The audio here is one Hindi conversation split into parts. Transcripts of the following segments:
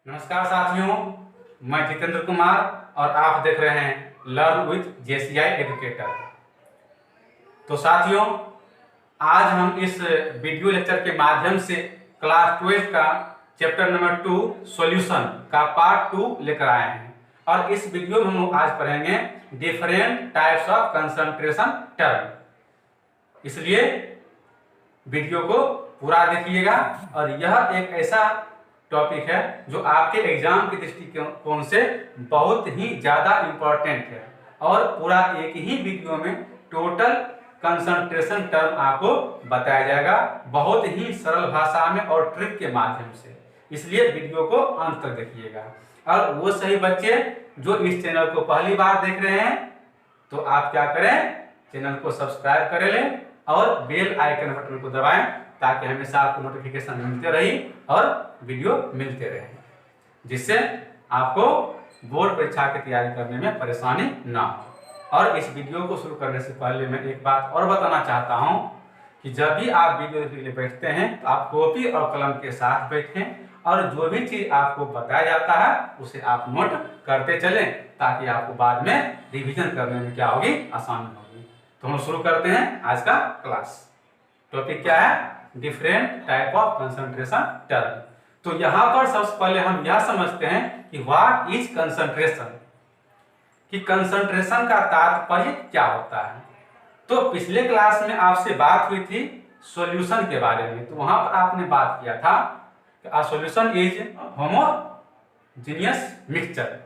नमस्कार साथियों, मैं जितेंद्र कुमार और आप देख रहे हैं लर्न विथ जेसीआई एजुकेटर। तो साथियों, आज हम इस वीडियो लेक्चर के माध्यम से क्लास 12 का चैप्टर नंबर 2 सॉल्यूशन का पार्ट 2 लेकर आए हैं। और इस वीडियो में हम लोग आज पढ़ेंगे different types of concentration term. इसलिए वीडियो को पूरा देखिएगा। और यह एक ऐसा टॉपिक है जो आपके एग्जाम के दृष्टिकोण से बहुत ही ज़्यादा इम्पोर्टेंट है और पूरा एक ही वीडियो में टोटल कंसंट्रेशन टर्म आपको बताया जाएगा बहुत ही सरल भाषा में और ट्रिक के माध्यम से। इसलिए वीडियो को अंत तक देखिएगा। और वो सही बच्चे जो इस चैनल को पहली बार देख रहे हैं तो आप क्या करें, चैनल को सब्सक्राइब कर लें और बेल आइकन बटन को दबाएं ताकि हमेशा आपको नोटिफिकेशन मिलते रही और वीडियो मिलते रहे, जिससे आपको बोर्ड परीक्षा की तैयारी करने में परेशानी ना हो। और इस वीडियो को शुरू करने से पहले मैं एक बात और बताना चाहता हूं कि जब भी आप वीडियो देखने के लिए बैठते हैं तो आप कॉपी और कलम के साथ बैठें और जो भी चीज आपको बताया जाता है उसे आप नोट करते चलें ताकि आपको बाद में रिवीजन करने में क्या होगी, आसानी होगी। तो हम शुरू करते हैं आज का क्लास। टॉपिक क्या है? Different type of concentration term. तो यहां पर सबसे पहले हम यह समझते हैं कि व्हाट इज कंसंट्रेशन, कि कंसंट्रेशन का तात्पर्य क्या होता है। तो पिछले क्लास में आपसे बात हुई थी सॉल्यूशन के बारे में। तो वहां पर आपने बात किया था कि a solution is homogeneous mixture,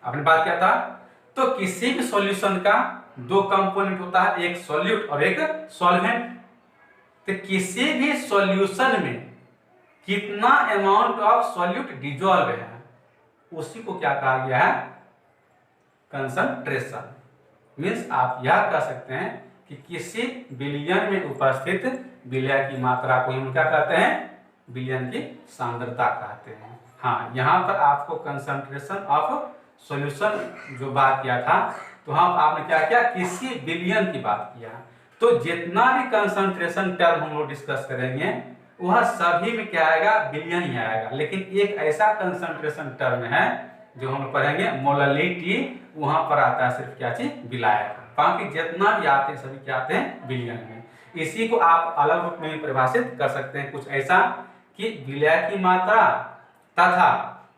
आपने बात किया था। तो किसी भी सॉल्यूशन का दो कंपोनेंट होता है, एक सॉल्यूट और एक सॉल्वेंट। तो किसी भी सॉल्यूशन में कितना अमाउंट ऑफ सॉल्यूट डिजॉल्व है उसी को क्या कहा गया है, कंसंट्रेशन। मीन्स आप यह कह सकते हैं कि किसी विलयन में उपस्थित विलय की मात्रा को हम क्या कहते हैं, विलयन की सांद्रता कहते हैं। हाँ, यहाँ पर आपको कंसंट्रेशन ऑफ सॉल्यूशन जो बात किया था तो हम आपने क्या किया, किसी विलयन की बात किया। तो जितना भी कंसंट्रेशन टर्म हम लोग डिस्कस करेंगे वह सभी में क्या आएगा, विलयन ही आएगा। लेकिन एक ऐसा कंसंट्रेशन टर्म है जो हम पढ़ेंगे मोललिटी, वहां पर आता है सिर्फ क्या चीज, विलायक। बाकी जितना भी आते हैं सभी क्या आते हैं, विलयन में। इसी को आप अलग रूप में परिभाषित कर सकते हैं कुछ ऐसा कि विलय की मात्रा तथा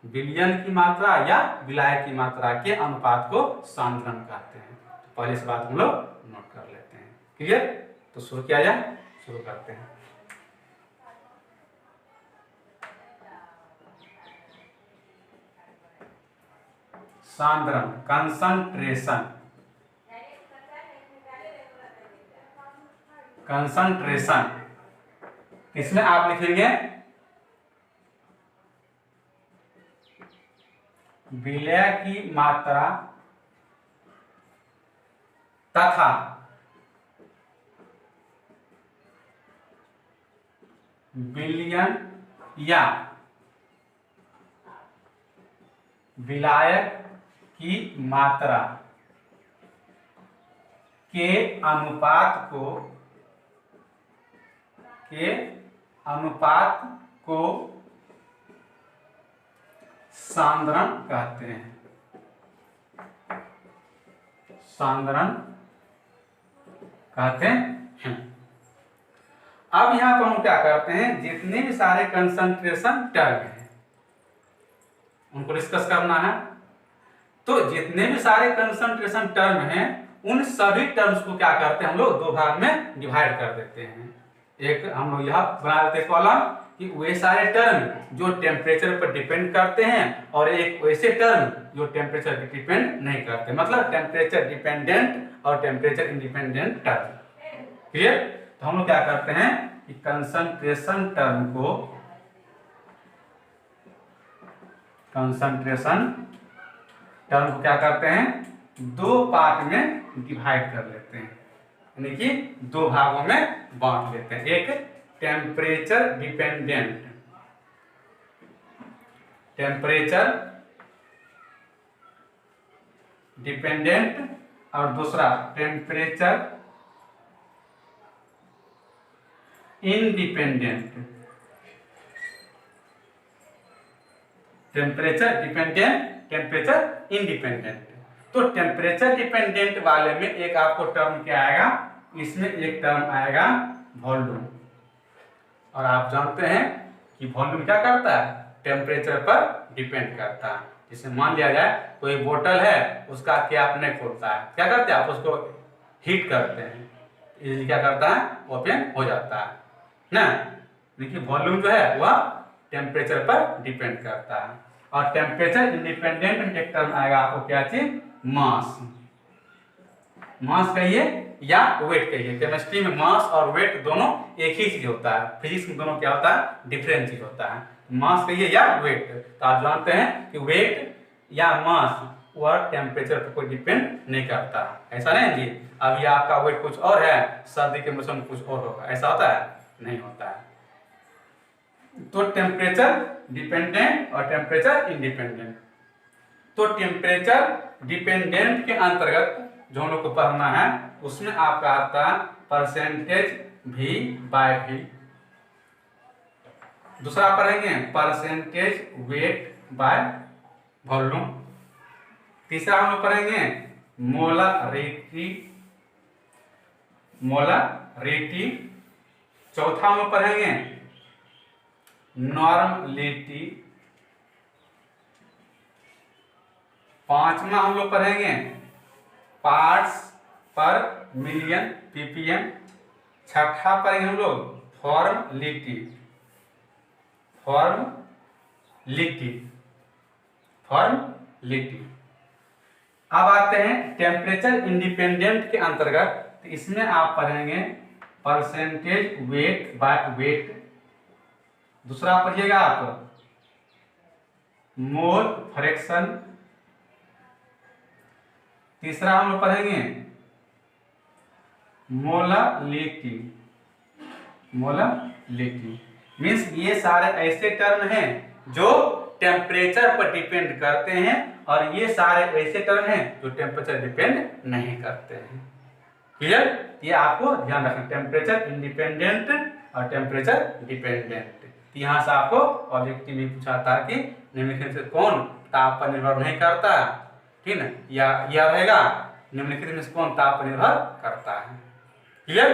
विलयन की मात्रा या विलायक की मात्रा के अनुपात को सांद्रण कहते हैं। तो पहले से बात हम लोग नोट कर लेते हैं। क्लियर? तो शुरू किया जाए, शुरू करते हैं। सांद्रण, कंसंट्रेशन, कंसंट्रेशन इसमें आप लिखेंगे विलय की मात्रा तथा विलयन या विलायक की मात्रा के अनुपात को सांद्रण कहते हैं। सांद्रण कहते हैं। अब यहां पर हम क्या करते हैं, जितने भी सारे कंसंट्रेशन टर्म हैं उनको डिस्कस करना है। तो जितने भी सारे कंसंट्रेशन टर्म हैं उन सभी टर्म्स को क्या करते हैं, हम लोग दो भाग में डिवाइड कर देते हैं। एक हम लोग यह बना देते हैं कॉलम कि वे सारे टर्म जो टेम्परेचर पर डिपेंड करते हैं और एक वैसे टर्म जो टेम्परेचर पर डिपेंड नहीं करते, मतलब टेम्परेचर डिपेंडेंट और टेम्परेचर इंडिपेंडेंट टर्म। क्लियर? तो हम लोग क्या करते हैं कि कंसंट्रेशन टर्म को क्या करते हैं, दो पार्ट में डिवाइड कर लेते हैं, यानी कि दो भागों में बांट लेते हैं। एक टेम्परेचर डिपेंडेंट और दूसरा temperature independent. Temperature dependent, temperature independent. तो टेम्परेचर डिपेंडेंट वाले में एक आपको टर्म क्या आएगा, इसमें एक टर्म आएगा वॉल्यूम। और आप जानते हैं कि वॉल्यूम क्या करता है, टेम्परेचर पर डिपेंड करता है। जैसे मान लिया जाए कोई बोतल है, उसका कैप नहीं खोलता है, क्या करते हैं आप उसको हीट करते हैं, इसलिए क्या करता है, ओपन हो जाता है ना। देखिए वॉल्यूम जो है वह टेम्परेचर पर डिपेंड करता है। और टेम्परेचर इंडिपेंडेंट में एक टर्म आएगा आपको क्या चीज, मास। मास कहिए या वेट कहिए, केमिस्ट्री में मास और वेट दोनों एक ही चीज होता है, फिजिक्स में दोनों क्या होता है, डिफरेंट चीज होता है। मास कहिए या वेट, तो आप जानते हैं कि वेट या मास वह टेम्परेचर पर कोई डिपेंड नहीं करता, ऐसा नहीं जी। अभी आपका वेट कुछ और है, सर्दी के मौसम में कुछ और होगा, ऐसा होता है, नहीं होता है। तो टेम्परेचर डिपेंडेंट और टेम्परेचर इंडिपेंडेंट। तो टेम्परेचर डिपेंडेंट के अंतर्गत जो हम लोग को पढ़ना है, उसमें आपका आता है परसेंटेज V बाय V। दूसरा पढ़ेंगे परसेंटेज वेट बाय वॉल्यूम। तीसरा हम लोग पढ़ेंगे मोलरिटी, मोलरिटी। चौथा हम लोग पढ़ेंगे नॉर्मलिटी। पांचवा हम लोग पढ़ेंगे पार्ट्स पर मिलियन ppm। छठा पढ़ेंगे हम लोग फॉर्मलिटी, फॉर्मलिटी, फॉर्मलिटी। अब आते हैं टेम्परेचर इंडिपेंडेंट के अंतर्गत, तो इसमें आप पढ़ेंगे परसेंटेज वेट बाय वेट। दूसरा पढ़िएगा आप मोल फ्रैक्शन। तीसरा हम लोग पढ़ेंगे मोलरिटी, मोलरिटी मीन्स ये सारे ऐसे टर्म हैं जो टेम्परेचर पर डिपेंड करते हैं, और ये सारे ऐसे टर्म हैं जो टेम्परेचर डिपेंड नहीं करते हैं। क्लियर, ये आपको ध्यान रखना, टेम्परेचर इंडिपेंडेंट और टेम्परेचर डिपेंडेंट। यहाँ से आपको ऑब्जेक्टिव में पूछा था कि निम्नलिखित से कौन ताप पर निर्भर नहीं करता, ठीक है, या यह रहेगा निम्नलिखित में से कौन ताप पर निर्भर करता है। क्लियर,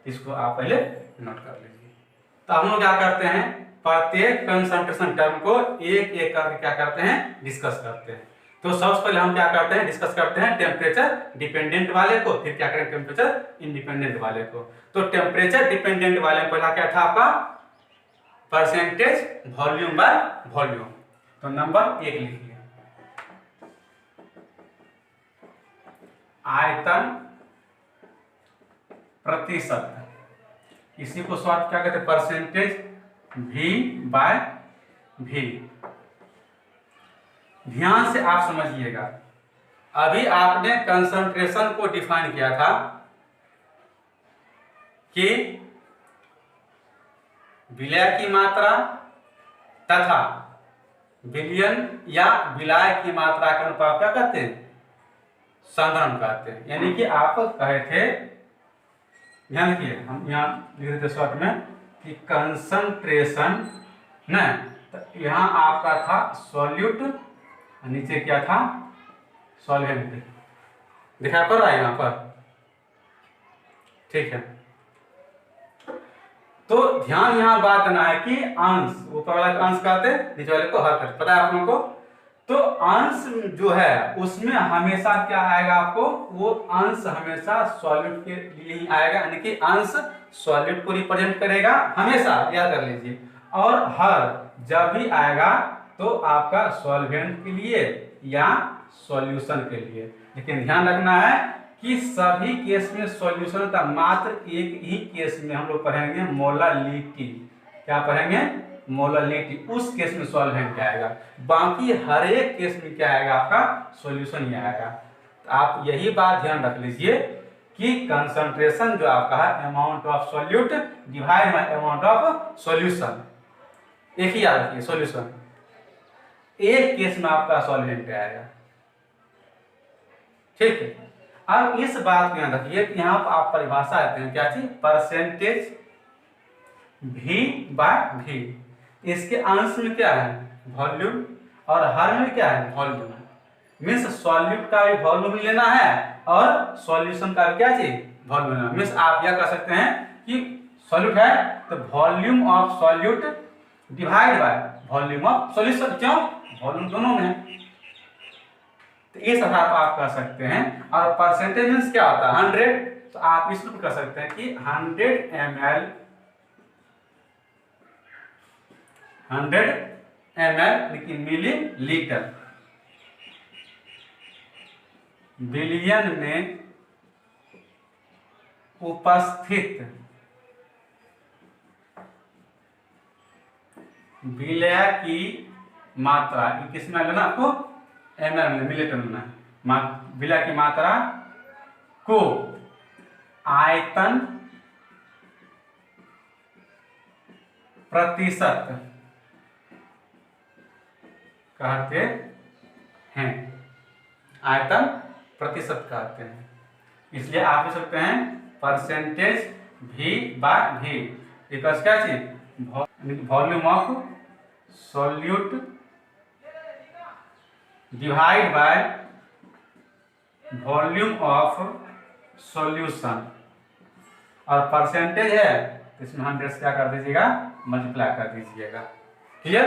इसको आप पहले नोट कर लीजिए। तो हम लोग क्या करते हैं, प्रत्येक कंसंट्रेशन टर्म को एक एक करके क्या करते हैं, डिस्कस करते हैं। तो सबसे पहले हम क्या करते हैं, डिस्कस करते हैं टेम्परेचर डिपेंडेंट वाले को, फिर क्या करें टेम्परेचर इंडिपेंडेंट वाले को। तो टेम्परेचर डिपेंडेंट वाले में पहला क्या था आपका, परसेंटेज वॉल्यूम बाय वॉल्यूम। तो नंबर 1 लिखिए, आयतन प्रतिशत, इसी को शॉर्ट क्या कहते हैं, परसेंटेज V बाय V। ध्यान से आप समझिएगा, अभी आपने कंसंट्रेशन को डिफाइन किया था कि विलय की मात्रा तथा विलयन या विलय की मात्रा के अनुपात क्या कहते हैं, संघनन कहते हैं। यानी कि आप कहे थे, ध्यान रखिए, हम यहाँ लिख देते शॉर्ट में कि कंसंट्रेशन न, तो यहाँ आपका था सॉल्यूट, नीचे क्या था, सॉल्वेंट। दिखाई पड़ रहा है यहाँ पर, ठीक है। तो ध्यान यहाँ बात देना है कि अंश, ऊपर वाला अंश कहते हैं, नीचे वाले को हर करते, पता है आप लोगों को। तो अंश जो है उसमें हमेशा क्या आएगा आपको, वो अंश हमेशा सॉल्यूट के लिए ही आएगा, यानी कि अंश सॉल्यूट को रिप्रेजेंट करेगा हमेशा, याद कर लीजिए। और हर जब भी आएगा तो आपका सॉल्वेंट के लिए या सॉल्यूशन के लिए। लेकिन ध्यान रखना है कि सभी केस में सॉल्यूशन था, मात्र एक ही केस में हम लोग पढ़ेंगे मोलरिटी। क्या पढ़ेंगे, मोलरिटी, उस केस में सॉल्वेंट आएगा, बाकी हर एक केस में क्या आएगा, आपका सॉल्यूशन ही आएगा। तो आप यही बात ध्यान रख लीजिए कि कंसंट्रेशन जो आपका है, amount of solute divide bye amount of solution, एक ही याद रखिए, सॉल्यूशन एक केस में आपका सॉल्वेंट आएगा, ठीक है। अब इस बात को याद रखिए, यहाँ पर आप परिभाषा देते हैं क्या चीज, परसेंटेज V बाय V। इसके अंश में क्या है, वॉल्यूम, और हर में क्या है वॉल्यूम। मीन्स सॉल्यूट का भी वॉल्यूम लेना है और सॉल्यूशन का भी क्या चीज वॉल्यूम लेना। मीन्स आप यह कर सकते हैं कि सॉल्यूट है तो volume of solute divide by volume of solution. क्यों? वॉल्यूम दोनों में है। तो इस तरह आप कर सकते हैं। और परसेंटेज मीन्स क्या होता है 100, तो आप इस रूप कर सकते हैं कि 100 ml 100 ml मिलीलीटर बिलियन में उपस्थित विलय की मात्रा, किस में लेना आपको ml में मिलीलीटर लेना है। विलय की मात्रा को आयतन प्रतिशत कहते हैं। आयतन प्रतिशत कहते हैं। इसलिए आप लिख सकते हैं percentage V by V equals क्या चीज volume of solute divide by volume of solution. और परसेंटेज है इसमें 100 से क्या कर दीजिएगा मल्टीप्लाई कर दीजिएगा। क्लियर?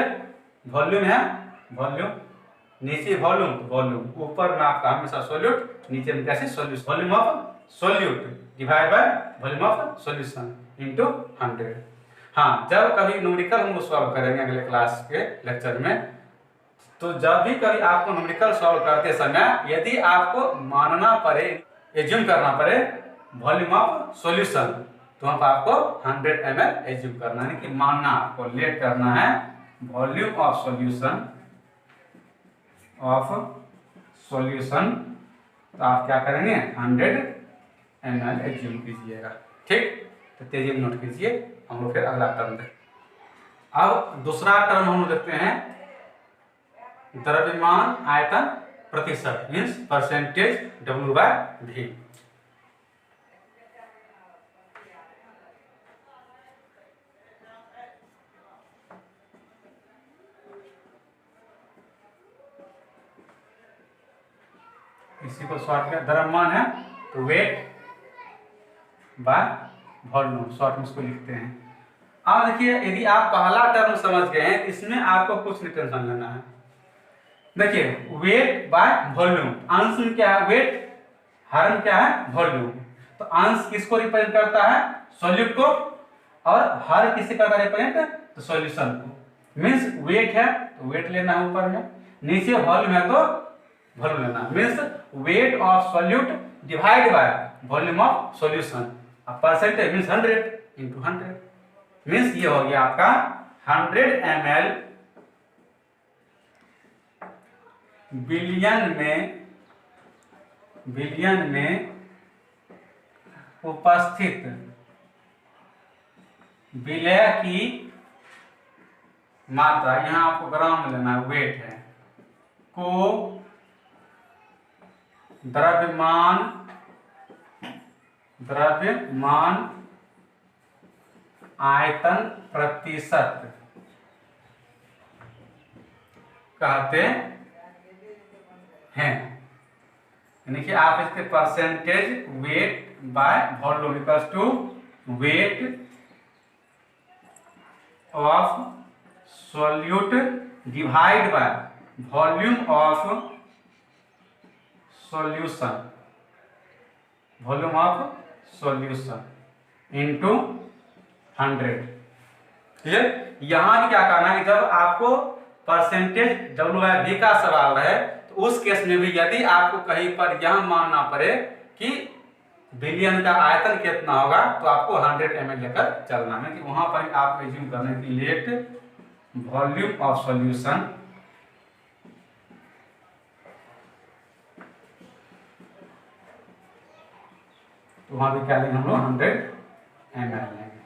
वॉल्यूम है वॉल्यूम, नीचे वॉल्यूम वॉल्यूम, ऊपर में आपका हमेशा सॉल्यूट, नीचे में कैसे solution. Volume of solute divide by volume of solution into 100। हाँ, जब कभी न्यूमेरिकल हम लोग सॉल्व करेंगे अगले क्लास के लेक्चर में, तो जब भी कभी आपको न्यूमेरिकल सॉल्व करते समय यदि आपको मानना पड़े, एज्यूम करना पड़े वॉल्यूम ऑफ सॉल्यूशन, तो हम आपको 100 ml एज्यूम करना है कि मानना, आपको लेट करना है वॉल्यूम ऑफ सॉल्यूशन तो आप क्या करेंगे 100 ml एज्यूम कीजिएगा। ठीक, तो तेजी में नोट कीजिए। हम लोग फिर अगला टर्म देखते। अब दूसरा टर्म हम लोग देखते हैं द्रव्यमान आयतन प्रतिशत मीन्स परसेंटेज W/V। इसी को शॉर्ट में द्रव्यमान है तो वेट बाय वॉल्यूम, शॉर्ट में इसको लिखते हैं। अब देखिए यदि आप पहला टर्म समझ गए हैं इसमें आपको कुछ नहीं टेंशन लेना है। देखिए वेट बाय वॉल्यूम, अंश में क्या है वेट, हर में क्या है वॉल्यूम। तो अंश किसको रिप्रेजेंट करता है सॉल्यूट को, और हर किसे करता है रिप्रेजेंट तो सॉल्यूशन को। मीन्स वेट है तो वेट लेना है ऊपर में, नीचे वॉल्यूम है तो वॉल्यूम लेना। Means wait of solute divide by volume of solution. Percentage means 100 into 100। Means ये हो गया आपका 100 ml बिलियन में उपस्थित विलय की मात्रा, यहां आपको ग्राम में लेना है, वेट है, को द्रव्यमान आयतन प्रतिशत कहते हैं। यानी कि आप इसके percentage weight by volume equals to weight of solute divide by volume of solution, volume of solution into 100। Clear? यहां भी क्या करना है, जब आपको परसेंटेज W/V का सवाल रहे तो उस केस में भी यदि आपको कहीं पर यह मानना पड़े कि बिलियन का आयतन कितना होगा तो आपको 100 ml लेकर चलना है कि वहां पर आप एज्यूम करने की लेट वॉल्यूम ऑफ सॉल्यूशन तो वहां भी क्या लेंगे हम लोग 100 ml लेंगे।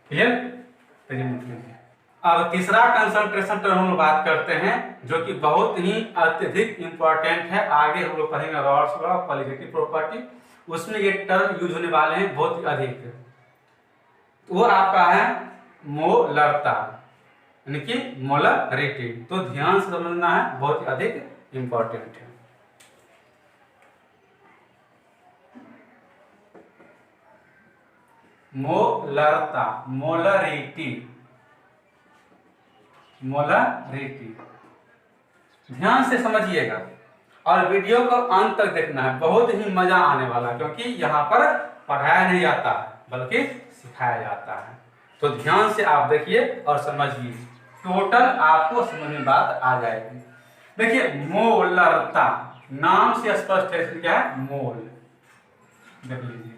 क्लियर? अब तीसरा कंसंट्रेशन टर्म हम लोग बात करते हैं जो कि बहुत ही अत्यधिक इंपॉर्टेंट है। आगे हम लोग पढ़ेंगे Rawls law of qualitative property, उसमें ये टर्म यूज होने वाले हैं बहुत ही अधिक। वो आपका है मोलरता। यानी कि मोलरिटी। तो ध्यान से समझना है, बहुत ही अधिक इंपॉर्टेंट है। मोलरता, मोलरिटी, मोलरिटी, ध्यान से समझिएगा और वीडियो को अंत तक देखना है, बहुत ही मजा आने वाला है, क्योंकि यहाँ पर पढ़ाया नहीं जाता है बल्कि सिखाया जाता है। तो ध्यान से आप देखिए और समझिए, टोटल आपको समझ में बात आ जाएगी। देखिए मोलरता नाम से स्पष्ट है, इसमें क्या है, मोल। देख लीजिए,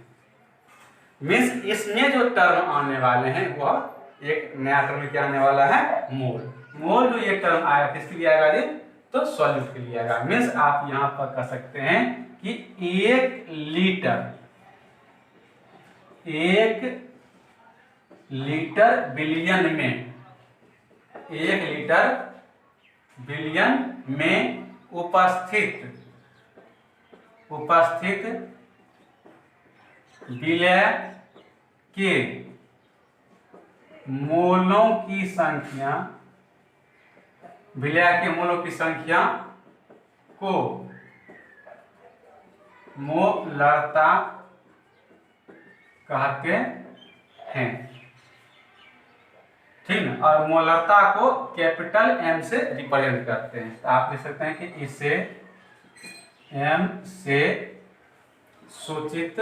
मीन्स इसमें जो टर्म आने वाले हैं वह एक नया टर्म क्या आने वाला है, मोल। मोल जो ये टर्म आया किसके लिए आएगा जी, तो सॉल्यूट के लिए आएगा। मीन्स आप यहां पर कह सकते हैं कि 1 लीटर बिलियन में, 1 लीटर बिलियन में उपस्थित विलय के मोलों की संख्या, विलय के मोलों की संख्या को मोलरता कहते हैं, ठीक है। और मोलरता को कैपिटल एम से रिप्रेजेंट करते हैं। तो आप लिख सकते हैं कि इसे एम से सूचित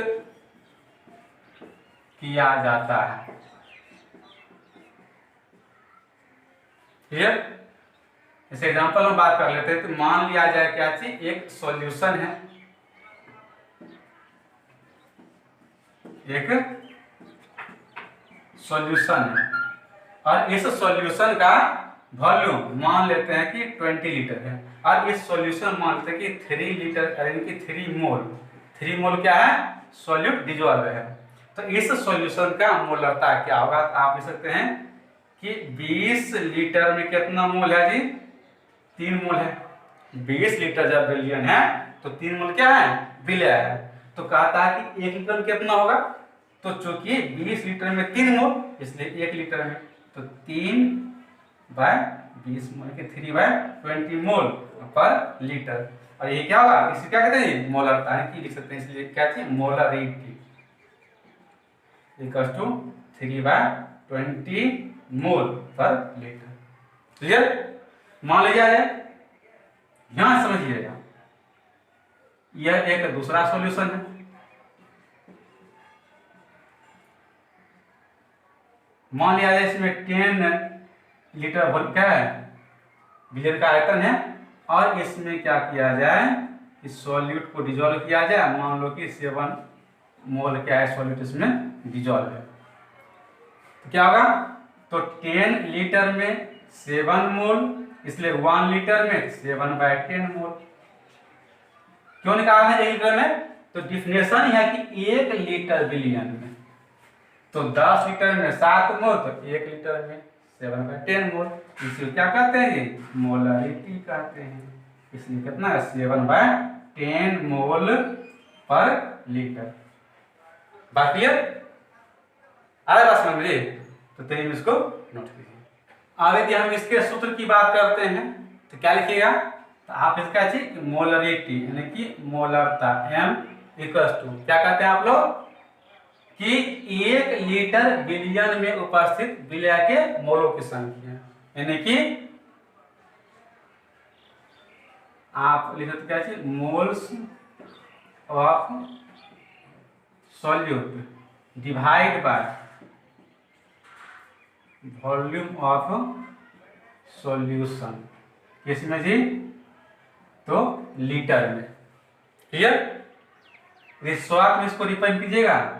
किया जाता है। क्लियर? इस एग्जांपल में बात कर लेते हैं। तो मान लिया जाए क्या चीज, एक सॉल्यूशन है, एक सॉल्यूशन है और इस सॉल्यूशन का वॉल्यूम मान लेते हैं कि 20 लीटर है और इस सॉल्यूशन मान लेते हैं कि 3 लीटर यानी कि 3 मोल। 3 मोल क्या है, सॉल्यूट डिजॉल्व है। तो इस सॉल्यूशन का मोलरता क्या होगा, आप लिख सकते हैं कि 20 लीटर में कितना मोल है जी, 3 मोल है। 20 लीटर जब बिलियन है तो 3 मोल क्या है, विलय है। तो कहता है कि 1 लीटर में कितना होगा, तो चूंकि 20 लीटर में 3 मोल इसलिए 1 लीटर में तो 3/20 मोल के 3/20 मोल पर लीटर। और ये क्या होगा, इसे क्या कहते हैं, मोलरता है कि लिख सकते हैं, इसलिए क्या चाहिए, मोलरिटी इक्वल्स टू 3/20 मोल पर लीटर। क्लियर? मान लिया जाए, यहां समझिएगा, यह एक दूसरा सॉल्यूशन है। मान लिया जाए इसमें 10 लीटर वोल्ट क्या है, बिलियन का आयतन है और इसमें क्या किया जाए, इस सॉल्यूट को डिजोल्व किया जाए। मान लो कि 7 मोल क्या है सॉल्यूट इसमें डिजोल्व है, तो क्या होगा, तो 10 लीटर में 7 मोल इसलिए 1 लीटर में 7/10 मोल। क्यों निकाला है 1 लीटर में, तो डिफिनेशन है कि 1 लीटर बिलियन में, तो 10 लीटर में 7 मोल तो 1 लीटर में 7/10 मोल। इसे क्या कहते हैं, ये मोलरिटी कहते हैं। इसलिए कितना है, 7/10 मोल पर लीटर। बात क्लियर? आगे बात समझ लीजिए, तो तेरी में इसको नोट कीजिए। आगे यदि हम इसके सूत्र की बात करते हैं तो क्या लिखिएगा, तो आप इसका चाहिए मोलरिटी यानी कि मोलरता m इक्वल्स टू क्या कहते हैं आप लोग, कि 1 लीटर बिलियन में उपस्थित विलय के मोलों की संख्या, यानी कि आप लिख सकते क्या चाहिए, moles of solute divide by volume of solution, किसमें जी, तो लीटर में। क्लियर? शॉर्ट में इसको रिप्रेजेंट कीजिएगा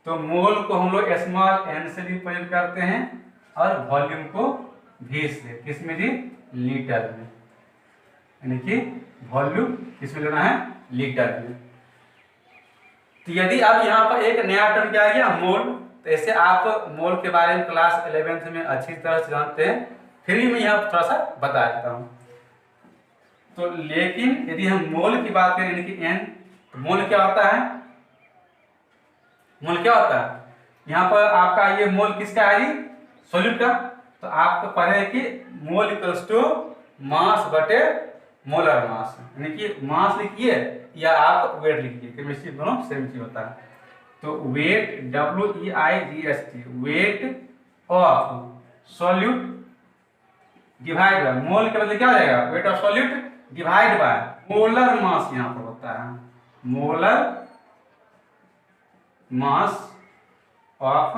तो मोल को हम लोग स्मॉल n से रिप्रेजेंट करते हैं और वॉल्यूम को v से, किसमें जी, लीटर में, यानी कि वॉल्यूम किसमें लेना है, लीटर में। तो यदि अब यहाँ पर एक नया टर्म क्या आ गया, मोल, तो ऐसे आप मोल के बारे में क्लास 11th में अच्छी तरह से जानते हैं, फिर भी मैं यहाँ थोड़ा सा बता देता हूँ। तो लेकिन यदि हम मोल की बात करें यानी कि n, तो मोल क्या होता है, मोल क्या होता है, यहाँ पर आपका ये मोल किसका है जी, सॉल्यूट का। तो तो आपको पढ़े कि मोल इक्वल्स टू मास बटे मोलर मास, यानी कि मास लिखिए या आप वेट लिखिए, केमिस्ट्री दोनों सेम चीज होता है। तो weight WEIGHT weight of solute divide by, mole के बदले क्या हो जाएगा, weight of solute divide by molar mass, यहाँ पर होता है मोलर मास ऑफ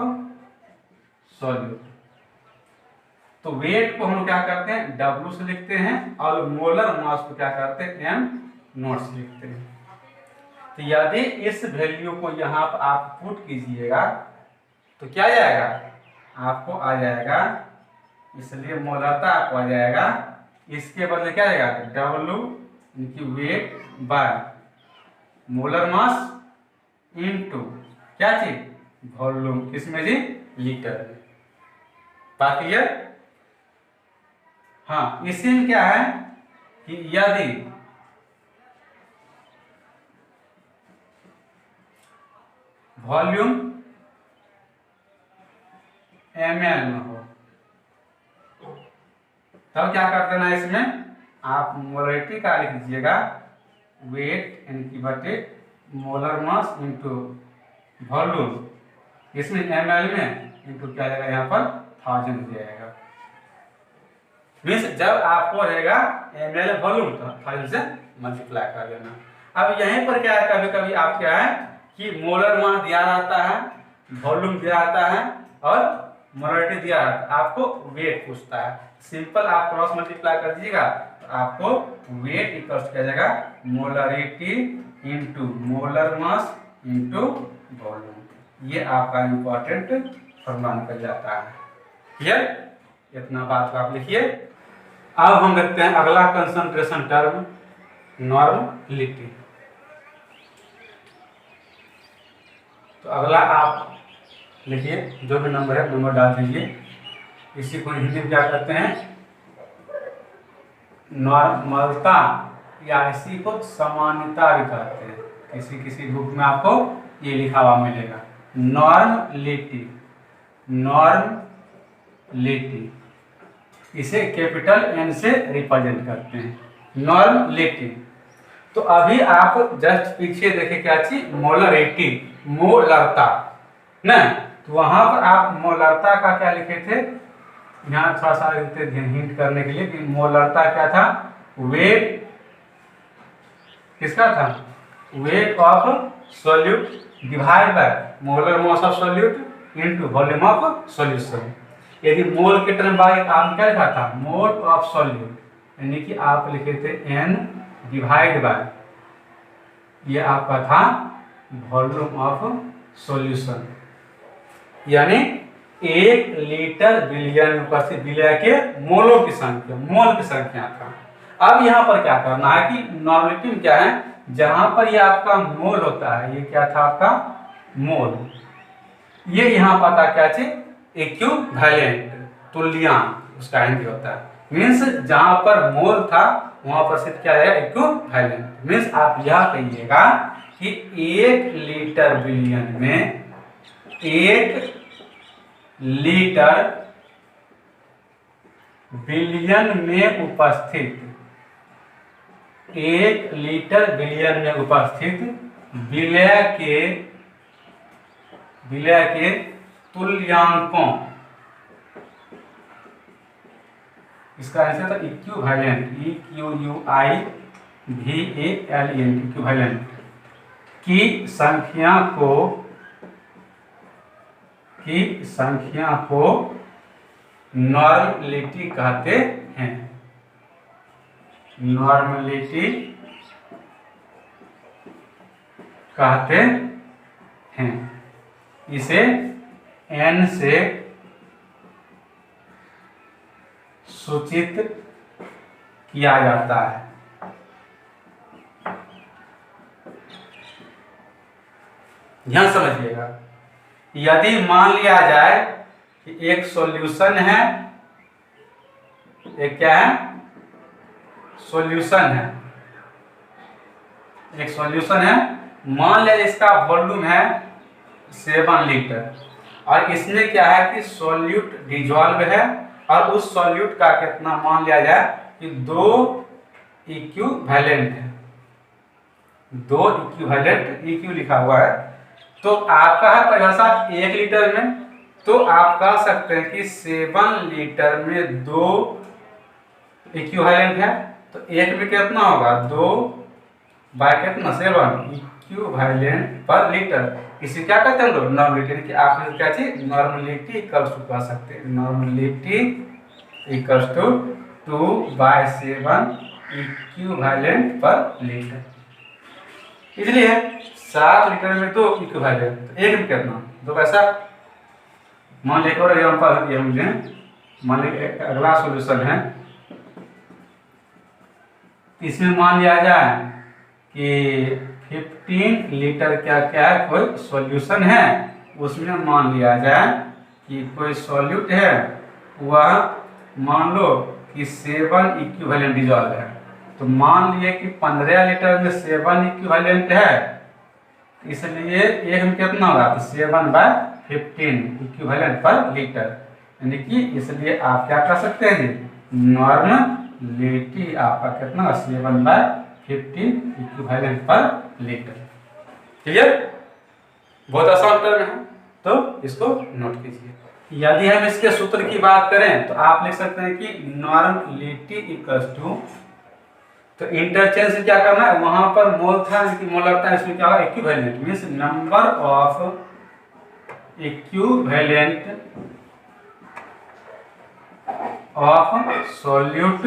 सॉल्यूट। तो वेट को हम क्या करते हैं W से लिखते हैं और मोलर मास को क्या करते हैं M0 से लिखते हैं। तो यदि इस वैल्यू को यहाँ पर आप पुट कीजिएगा तो क्या आ जाएगा, आपको आ जाएगा, इसलिए मोलरता आपको आ जाएगा, इसके बदले क्या आएगा W इनकी weight by molar mass into क्या चीज वॉल्यूम, किसमें जी लीटर में। बात क्लियर। हाँ, इसी में क्या है कि यदि वॉल्यूम ml में हो तब क्या करते ना, इसमें आप मोलरिटी का लिख दीजिएगा वेट इनकी बटे मोलर मास इनटू वॉल्यूम, इसमें ml में इनटू क्या जाएगा, यहाँ पर 1000 दिया जाएगा। मीन्स जब आपको रहेगा ml वॉल्यूम तो 1000 से मल्टीप्लाई कर देना। अब यहीं पर क्या है, कभी कभी आप क्या है कि मोलर मास दिया रहता है, वॉल्यूम दिया रहता है और मोलरिटी दिया रहता है, आपको वेट पूछता है। सिंपल आप क्रॉस मल्टीप्लाई कर दीजिएगा तो आपको वेट इक्वल क्या जाएगा molarity into molar mass into volume. ये आपका इंपॉर्टेंट फॉर्मूला निकल जाता है। क्लियर, इतना बात आप लिखिए। अब हम देखते हैं अगला कंसंट्रेशन टर्म नॉर्मलिटी। तो अगला आप लिखिए, जो भी नंबर है नंबर डाल दीजिए। इसी को हिंदी में क्या कहते हैं, नॉर्मलता या इसी को सामान्यता भी कहते हैं। किसी किसी बुक में आपको ये लिखा हुआ मिलेगा नॉर्मलिटी, नॉर्मलिटी, इसे कैपिटल N से रिप्रेजेंट करते हैं नॉर्मलिटी। तो अभी आप जस्ट पीछे देखे क्या चीज मोलरिटी, मोलरता ना, तो वहां पर आप मोलरता का क्या लिखे थे, यहाँ थोड़ा सा हिंट करने के लिए कि मोलरता क्या था, वेट किसका था, wait of solute divide by molar mass of solute into volume of solution. यदि मोल के टर्म बाय आपने क्या लिखा था, मोल ऑफ सॉल्यूट, यानी कि आप लिखे थे N डिवाइड बाय, ये आपका था वॉल्यूम ऑफ सॉल्यूशन, यानी 1 लीटर बिलियन में उपस्थित विलय के मोलों की संख्या, मोल की संख्या था। अब यहाँ पर क्या करना है कि नॉर्मलिटी में क्या है, जहां पर ये आपका मोल होता है, ये क्या था आपका मोल, ये यहाँ पर आता क्या चीज इक्विवेलेंट, तुल्यांक, उसका हिंदी होता है। मीन्स जहां पर मोल था वहां पर सिर्फ क्या है इक्विवेलेंट। मीन्स आप यह कहिएगा कि 1 लीटर बिलियन में 1 लीटर बिलियन में उपस्थित, 1 लीटर बिलियन में उपस्थित विलय के तुल्यांकों, इसका आंसर था इक्विवेलेंट, EQUIVALENT, इक्विवेलेंट की संख्या को नॉर्मलिटी कहते हैं। नॉर्मलिटी कहते हैं। इसे N से सूचित किया जाता है। ध्यान समझिएगा, यदि मान लिया जाए कि एक सॉल्यूशन है, एक क्या है सॉल्यूशन है, एक सॉल्यूशन है, मान लिया इसका वॉल्यूम है 7 लीटर और इसमें क्या है कि सॉल्यूट डिजॉल्व है और उस सॉल्यूट का कितना मान लिया जाए कि 2 इक्विवेलेंट है, 2 इक्विवेलेंट इक्यू लिखा हुआ है। तो आपका है परिभाषा 1 लीटर में, तो आप कह सकते हैं कि 7 लीटर में 2 इक्विवेलेंट है। तो 1 में कितना होगा 2 बाय कितना 7 इक्विवेलेंट पर लीटर। इसे क्या कहते हैं हम लोग नॉर्मलिटी, कि आप क्या चीज नॉर्मलिटी इक्वल्स टू कह सकते हैं, normality equals to 2/7 equivalent per litre. इसलिए 7 लीटर में 2 इक्विवेलेंट, तो 1 में कितना 2/7। मान लीजिए और एग्जांपल दिया मुझे, मान लीजिए अगला सॉल्यूशन है, इसमें मान लिया जाए कि 15 लीटर क्या क्या है कोई सॉल्यूशन है, उसमें मान लिया जाए कि कोई सॉल्यूट है, वह मान लो कि 7 इक्विवेलेंट डिजॉल्व है। तो मान लिए कि 15 लीटर में 7 इक्विवेलेंट है, इसलिए 1 में कितना होगा तो 7/15 इक्विवेलेंट पर लीटर, यानी कि इसलिए आप क्या कर सकते हैं नॉर्मलिटी आपका कितना 7/15 इक्विवेलेंट पर लीटर। क्लियर, बहुत आसान टर्म है, तो इसको नोट कीजिए। यदि हम इसके सूत्र की बात करें तो आप लिख सकते हैं कि नॉर्मलिटी इक्वल्स टू, तो इंटरचेंज से क्या करना है, वहां पर मोल था कि मोलरता, इसमें क्या होगा equivalent means number of equivalent of solute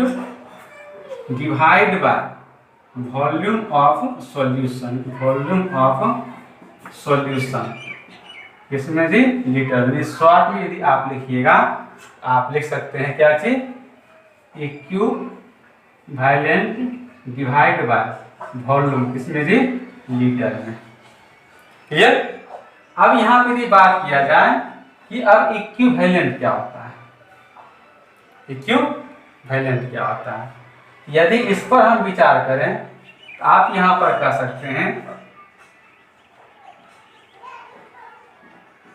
divide by volume of solution, volume of solution इसमें जी लीटर। शॉर्ट में यदि आप लिखिएगा आप लिख सकते हैं क्या चीज इक्विवेलेंट डिवाइड बाय वॉल्यूम, किसमें जी लीटर में। क्लियर। अब यहाँ पे यदि बात किया जाए कि अब इक्विवेलेंट क्या होता है, इक्विवेलेंट क्या होता है, यदि इस पर हम विचार करें तो आप यहाँ पर कह सकते हैं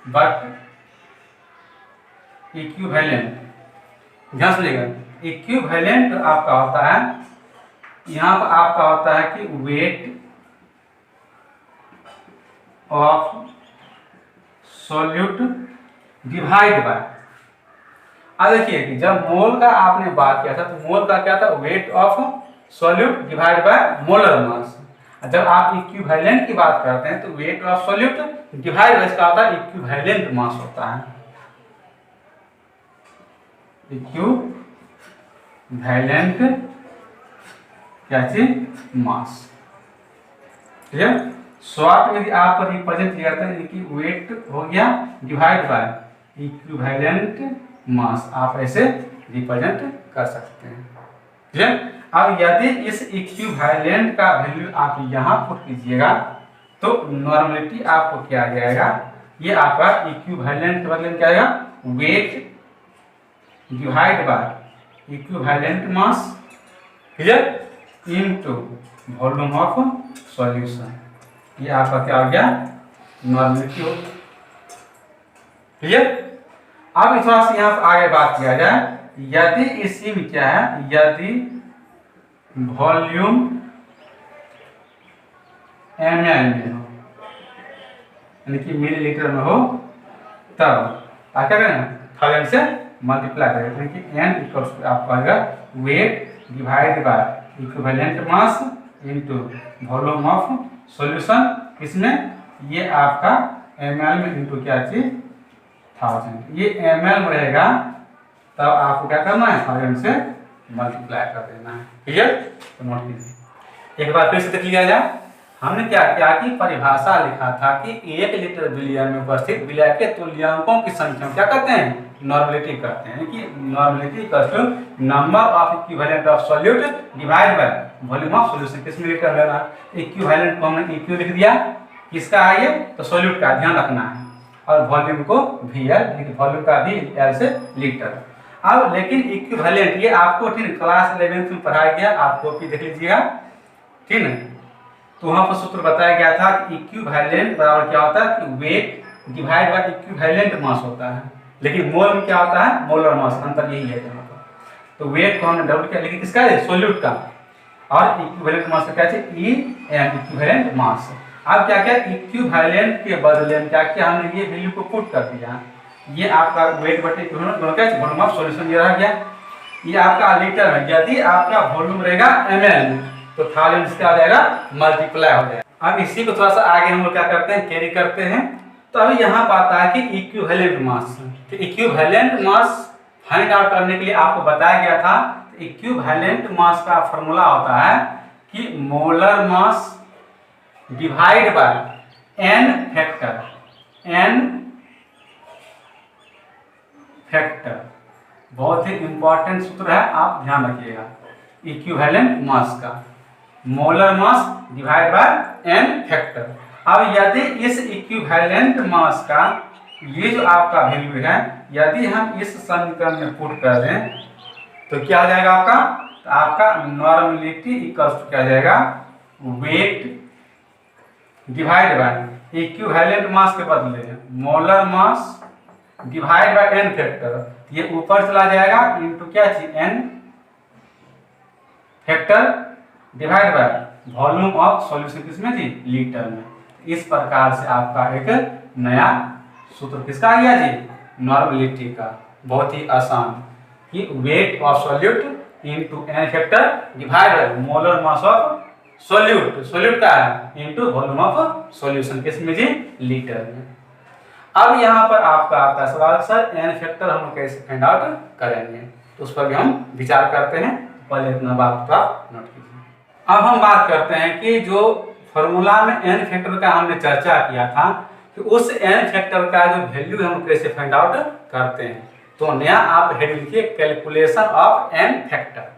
बट इक्विवेलेंट, ध्यान सुनिएगा, इक्विवेलेंट आपका होता है, यहाँ पर आपका होता है कि wait of solute divide bye. अब देखिए कि जब मोल का आपने बात किया था तो मोल का क्या था wait of solute divide by molar मास। जब आप इक्विवेलेंट की बात करते हैं तो wait of solute divide bye इसका होता है इक्विवेलेंट मास होता है, इक्विवेलेंट क्या चीज मास। ठीक है, शॉर्ट में यदि आप रिप्रेजेंट किया जाता है कि वेट हो गया डिवाइड बाय इक्विवेलेंट मास, आप ऐसे रिप्रेजेंट कर सकते हैं। ठीक है, अब यदि इस इक्विवेलेंट का वैल्यू आप यहाँ पुट कीजिएगा तो नॉर्मलिटी आपको क्या आ जाएगा, ये आपका इक्विवेलेंट के बदले में क्या आएगा wait divide by equivalent mass, clear, into volume of solution. ये आपका क्या हो गया नॉर्मलिटी हो। क्लियर। अब थोड़ा सा यहाँ आगे बात किया जाए, यदि इसी में क्या है, यदि वॉल्यूम ml में हो यानी कि मिलीलीटर में हो तब आप क्या करें 1000 से मल्टीप्लाई करें, यानी कि n इक्वल्स टू आपका आएगा wait divide by equivalent mass into volume of solution, इसमें ये आपका ml में इनटू क्या चीज 1000, ये ml में रहेगा तब आपको क्या करना है 1000 से मल्टीप्लाई कर देना है। क्लियर, तो नोट कीजिए। एक बार फिर से देख लिया जाए, हमने क्या किया कि परिभाषा लिखा था कि 1 लीटर विलयन में उपस्थित विलय के तुल्यांकों की संख्या क्या कहते हैं नॉर्मलिटी करते हैं, कि normality equals to number of equivalent of solute divide by volume of solution, किसमें लीटर लेना है, इक्विवेलेंट को हमने इक्यू लिख दिया, किसका है ये तो सॉल्यूट का ध्यान रखना है, और वॉल्यूम को VL, वॉल्यूम का भी L से लीटर। अब लेकिन इक्विवेलेंट ये आपको ठीक क्लास 11th में पढ़ाया गया, आप कॉपी देख लीजिएगा, ठीक है, तो वहां पर सूत्र बताया गया था कि इक्विवेलेंट बराबर क्या होता है कि wait divide by equivalent mass होता है। लेकिन मोल में क्या होता है, मोलर मास, अंतर यही है यहाँ पर। तो वेट को हमने डबल किया, लेकिन किसका है, सोल्यूट का, और इक्विवेलेंट मास का क्या है, ई एम इक्विवेलेंट मास। अब क्या क्या इक्विवेलेंट के बदले में क्या किया हमने, ये वैल्यू को पुट कर दिया, ये आपका वेट बटे इक्विवेलेंट दोनों क्या, वॉल्यूम ऑफ सॉल्यूशन ये रह गया, ये आपका लीटर में, यदि आपका वॉल्यूम रहेगा ml में तो 1000 क्या आ जाएगा, मल्टीप्लाई हो जाएगा। अब इसी को थोड़ा सा आगे हम लोग क्या करते हैं, कैरी करते हैं। तो अभी यहाँ पर आता है कि इक्विवेलेंट मास। तो इक्विवेलेंट मास फाइंड आउट करने के लिए आपको बताया गया था, इक्विवेलेंट मास का फॉर्मूला होता है कि molar mass divide by n factor, n factor, बहुत ही इंपॉर्टेंट सूत्र है, आप ध्यान रखिएगा। इक्विवेलेंट मास का molar mass divide by n factor. अब यदि इस इक्विवेलेंट मास का ये जो आपका वैल्यू है, यदि हम इस समीकरण में पुट कर दें तो क्या हो जाएगा आपका, तो आपका नॉर्मलिटी इक्वल्स टू क्या जाएगा, wait divide by equivalent mass के बदले molar mass divide by n factor, ये ऊपर चला जाएगा इनटू क्या चीज, n factor divide by volume of solution, किसमें थी, लीटर में। इस प्रकार से आपका एक नया सूत्र किसका आ गया जी, नॉर्मलिटी का, बहुत ही आसान, कि wait of solute into n factor divide by molar mass of solute, solute का है इनटू वॉल्यूम ऑफ सॉल्यूशन, किसमें जी, लीटर में। अब यहाँ पर आपका आता है सवाल, सर n फैक्टर हम कैसे फाइंड आउट करेंगे, तो उस पर भी हम विचार करते हैं, पहले इतना बात आप नोट कीजिए। अब हम बात करते हैं कि जो फॉर्मूला में n फैक्टर का हमने चर्चा किया था, कि उस n फैक्टर का जो वैल्यू हम कैसे फाइंड आउट करते हैं। तो नया आप हेड लिखिए, calculation of n factor.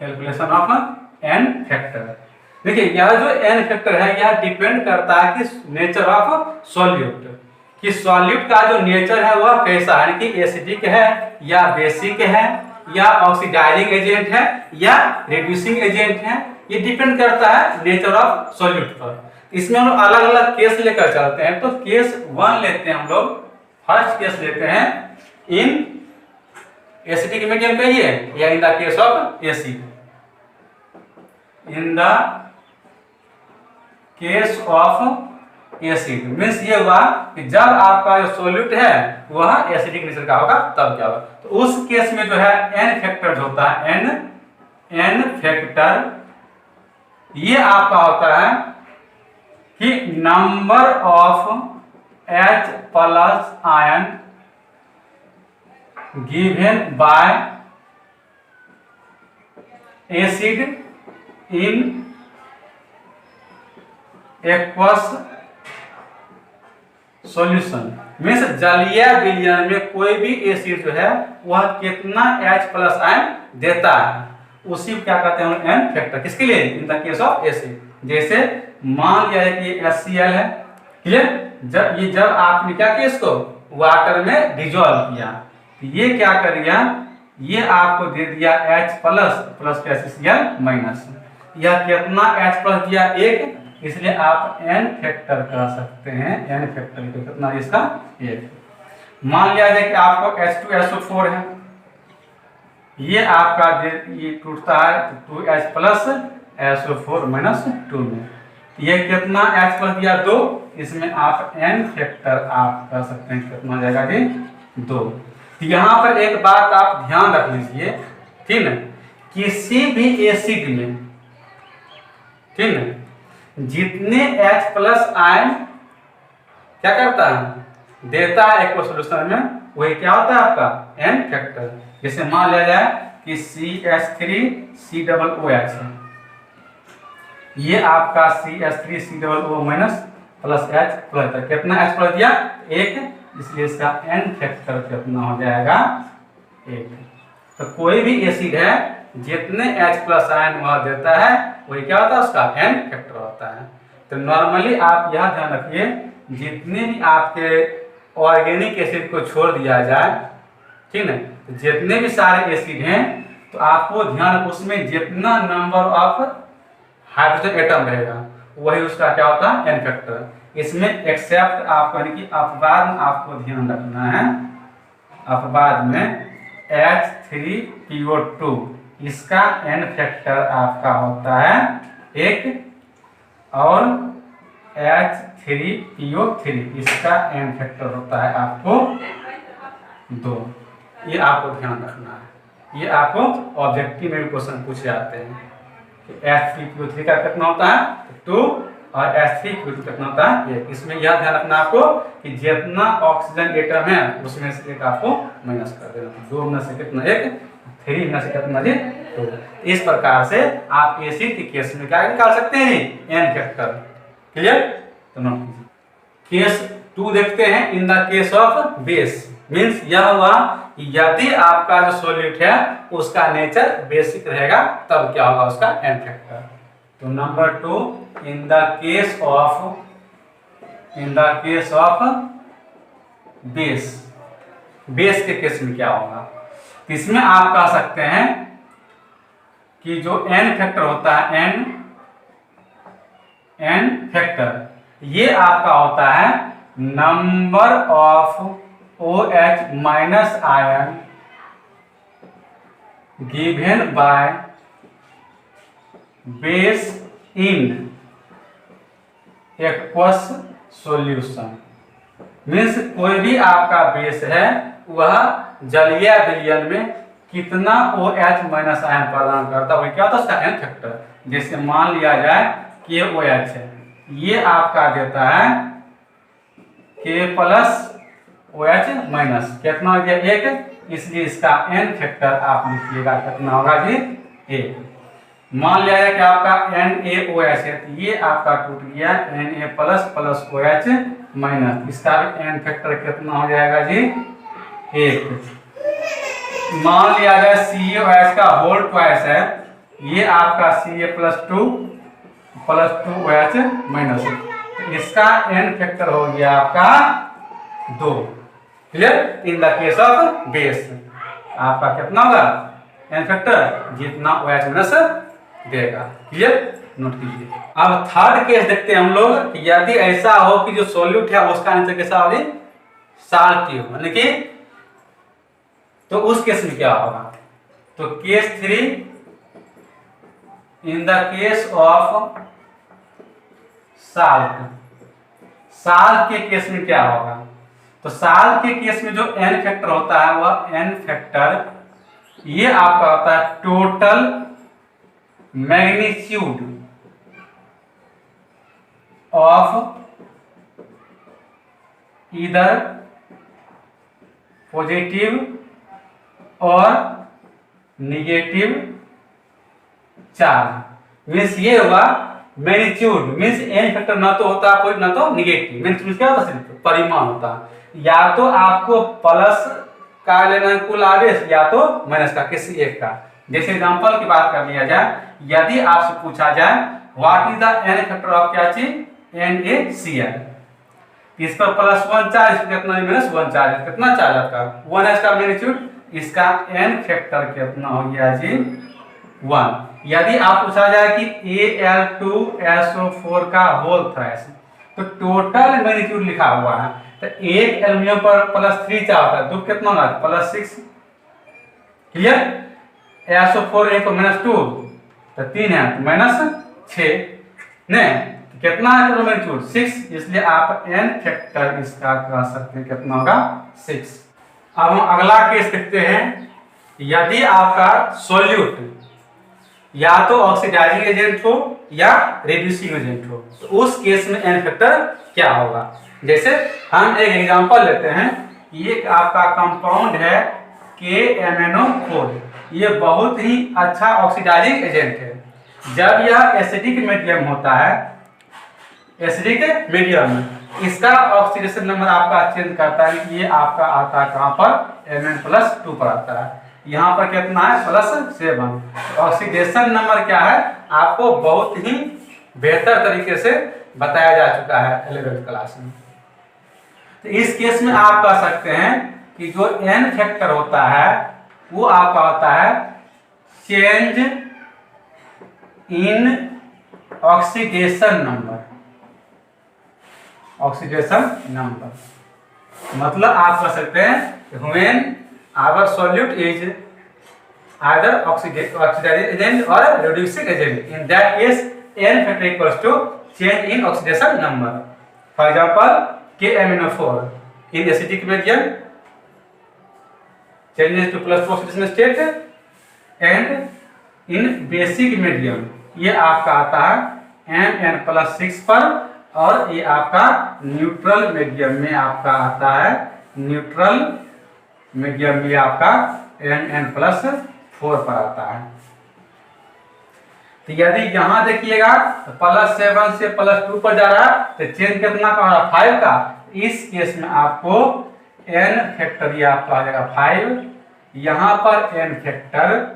Calculation of n factor. देखिए यह जो n फैक्टर है यह डिपेंड करता है कि नेचर ऑफ सॉल्यूट, कि सॉल्यूट का जो नेचर है वह कैसा है, कि एसिडिक है या बेसिक है या ऑक्सीडाइजिंग एजेंट है या रिड्यूसिंग एजेंट है, ये डिपेंड करता है नेचर ऑफ सॉल्यूट पर। इसमें हम लोग अलग अलग केस लेकर चलते हैं। तो केस 1 लेते हैं हम लोग, फर्स्ट केस लेते हैं इन एसिडिक मीडियम कहिए या in the case of acid, in the case of acid means ये हुआ कि जब आपका जो सॉल्यूट है वह एसिडिक नेचर का होगा तब क्या होगा। तो उस केस में जो है n फैक्टर होता है, n फैक्टर ये आपका होता है कि number of H plus ion given by acid in aqueous solution. Means जलीय विलयन में कोई भी एसिड जो है वह कितना H प्लस आयन देता है, उसी को क्या कहते हैं n फैक्टर। किसके लिए, in the case of acid. जैसे मान लिया है कि HCl है, क्लियर, जब आपने क्या किया, इसको वाटर में डिजोल्व किया तो ये क्या कर दिया, ये आपको दे दिया H plus plus HCl minus, यह कितना H प्लस दिया, 1, इसलिए आप n फैक्टर कह सकते हैं। n फैक्टर कितना इसका, 1। मान लिया जाए कि आपको H2SO4 है, ये आपका ये टूटता है 2H प्लस SO4 माइनस 2 में, ये कितना H प्लस दिया 2, इसमें आप n फैक्टर आप कह सकते हैं कितना जाएगा जी, 2। यहाँ पर एक बात आप ध्यान रख लीजिए, ठीक है, किसी भी एसिड में, ठीक है, जितने H प्लस आयन क्या करता है, देता है एक्वस सॉल्यूशन में, वही क्या होता है आपका n फैक्टर। जैसे मान लिया जाए कि CH3COOH है, ये आपका CH3COO minus plus H plus है, कितना H प्लस दिया, 1, इसलिए इसका n फैक्टर कितना हो जाएगा, 1। तो कोई भी एसिड है जितने H प्लस आयन वह देता है वही क्या होता है, उसका n फैक्टर होता है। तो नॉर्मली आप यह ध्यान रखिए, जितने भी आपके ऑर्गेनिक एसिड को छोड़ दिया जाए, ठीक है। तो जितने भी सारे एसिड हैं तो आपको ध्यान उसमें जितना नंबर ऑफ हाइड्रोजन एटम रहेगा वही उसका क्या होता है एन फैक्टर। इसमें एक्सेप्ट आपको यानी कि अपवाद में आपको ध्यान रखना है, अपवाद में H3PO2 इसका एन फैक्टर आपका होता है 1 और H3PO3 इसका एन फैक्टर होता है आपको 2। ये आपको ध्यान रखना है, ये आपको ऑब्जेक्टिव में भी क्वेश्चन पूछे जाते हैं कि H3PO3 का कितना होता है 2 और H3PO2 कितना होता है 1। इसमें यह ध्यान रखना आपको कि जितना ऑक्सीजन एटम है उसमें से एक आपको माइनस कर देना, तो 2 में से कितना 1, 3 में से कितना 2। इस प्रकार से आप एसिड के केस में क्या निकाल सकते हैं एन फैक्टर। क्लियर? तो नोट कीजिए। केस 2 देखते हैं। In the case of base means यह हुआ कि यदि आपका जो सॉल्यूट है उसका नेचर बेसिक रहेगा तब क्या होगा उसका एन फैक्टर। तो number 2 in the case of base, base के केस में क्या होगा, इसमें आप कह सकते हैं कि जो एन फैक्टर होता है एन फैक्टर ये आपका होता है number of OH minus ion given by base in aqueous solution. Means कोई भी आपका बेस है वह जलीय विलयन में कितना OH माइनस आयन प्रदान करता है वही क्या होता है उसका एन फैक्टर। जैसे मान लिया जाए कि OH है, ये आपका देता है K प्लस OH माइनस कितना हो गया 1, इसलिए इसका एन फैक्टर आप लिखिएगा कितना होगा जी 1। मान लिया जाए कि आपका NaOH है तो ये आपका टूट गया Na plus plus OH minus, इसका एन फैक्टर कितना हो जाएगा जी 1। मान लिया जाए CaOH का होल ट्वाइस है, ये आपका Ca प्लस 2 OH माइनस, तो इसका एन फैक्टर हो गया आपका 2। Clear? In the case of base आपका कितना होगा एन फैक्टर जितना OH माइनस देगा। क्लियर? नोट कीजिए। अब थर्ड केस देखते हैं हम लोग कि यदि ऐसा हो कि जो सॉल्यूट है उसका नेचर कैसा हो साल्टी हो, यानी कि तो उस केस में क्या होगा। तो case 3 in the case of salt, salt के केस में क्या होगा। तो साल्ट के केस में जो एन फैक्टर होता है वह एन फैक्टर ये आपका होता है total magnitude of either positive और निगेटिव चार्ज। मीन्स ये हुआ मैग्नीट्यूड मीन्स एन फैक्टर ना तो होता कोई ना तो निगेटिव, मीन्स क्या होता सिर्फ परिमाण होता, या तो आपको प्लस का लेना है कुल आवेश या तो माइनस का किसी एक का। जैसे एग्जांपल की बात कर लिया जाए, यदि आपसे पूछा जाए what is the N factor of क्या चीज NaCl, इस पर +1 चार्ज कितना माइनस 1 चार्ज कितना चार्ज आपका 1 है इसका मैग्नीट्यूड, इसका एन फैक्टर कितना हो गया जी 1। यदि आप पूछा जाए कि Al2SO4 का होल थ्राइस तो टोटल मैग्नीट्यूड लिखा हुआ है, तो एक एल्यूमिनियम पर +3 चार्ज होता है, दो कितना होगा +6। क्लियर? SO4 एक -2 तो 3 है तो -6 नहीं कितना है टोटल मैग्नीट्यूड 6, इसलिए आप एन फैक्टर इसका कह सकते हैं कितना होगा 6। अब हम अगला केस देखते हैं। यदि आपका सॉल्यूट या तो ऑक्सीडाइजिंग एजेंट हो या रिड्यूसिंग एजेंट हो तो उस केस में एन फैक्टर क्या होगा। जैसे हम एक एग्जांपल लेते हैं, ये आपका कंपाउंड है KMnO4, ये बहुत ही अच्छा ऑक्सीडाइजिंग एजेंट है। जब यह एसिडिक मीडियम होता है, एसिडिक मीडियम में इसका ऑक्सीडेशन नंबर आपका चेंज करता है कि ये आपका आता है कहां पर Mn+2 पर आता है, यहाँ पर कितना है +7। ऑक्सीडेशन नंबर क्या है आपको बहुत ही बेहतर तरीके से बताया जा चुका है 11th क्लास में। तो इस केस में आप कह सकते हैं कि जो n फैक्टर होता है वो आपका होता है change in oxidation number. Oxidation number मतलब आप कह सकते हैं when our solute is either oxidizing agent or reducing agent, in that case n factor equals to change in oxidation number. For example, KMnO4 in acidic medium changes to plus oxidation state, and in basic medium ये आपका आता है Mn+6 पर, और ये आपका न्यूट्रल मीडियम में आपका आता है, न्यूट्रल मीडियम में आपका Mn+4 पर आता है। तो यदि यहां देखिएगा तो +7 से +2 पर जा रहा है तो चेंज कितना का हो रहा है 5 का। इस केस में आपको n फैक्टर ये आपका आ जाएगा 5, यहां पर n फैक्टर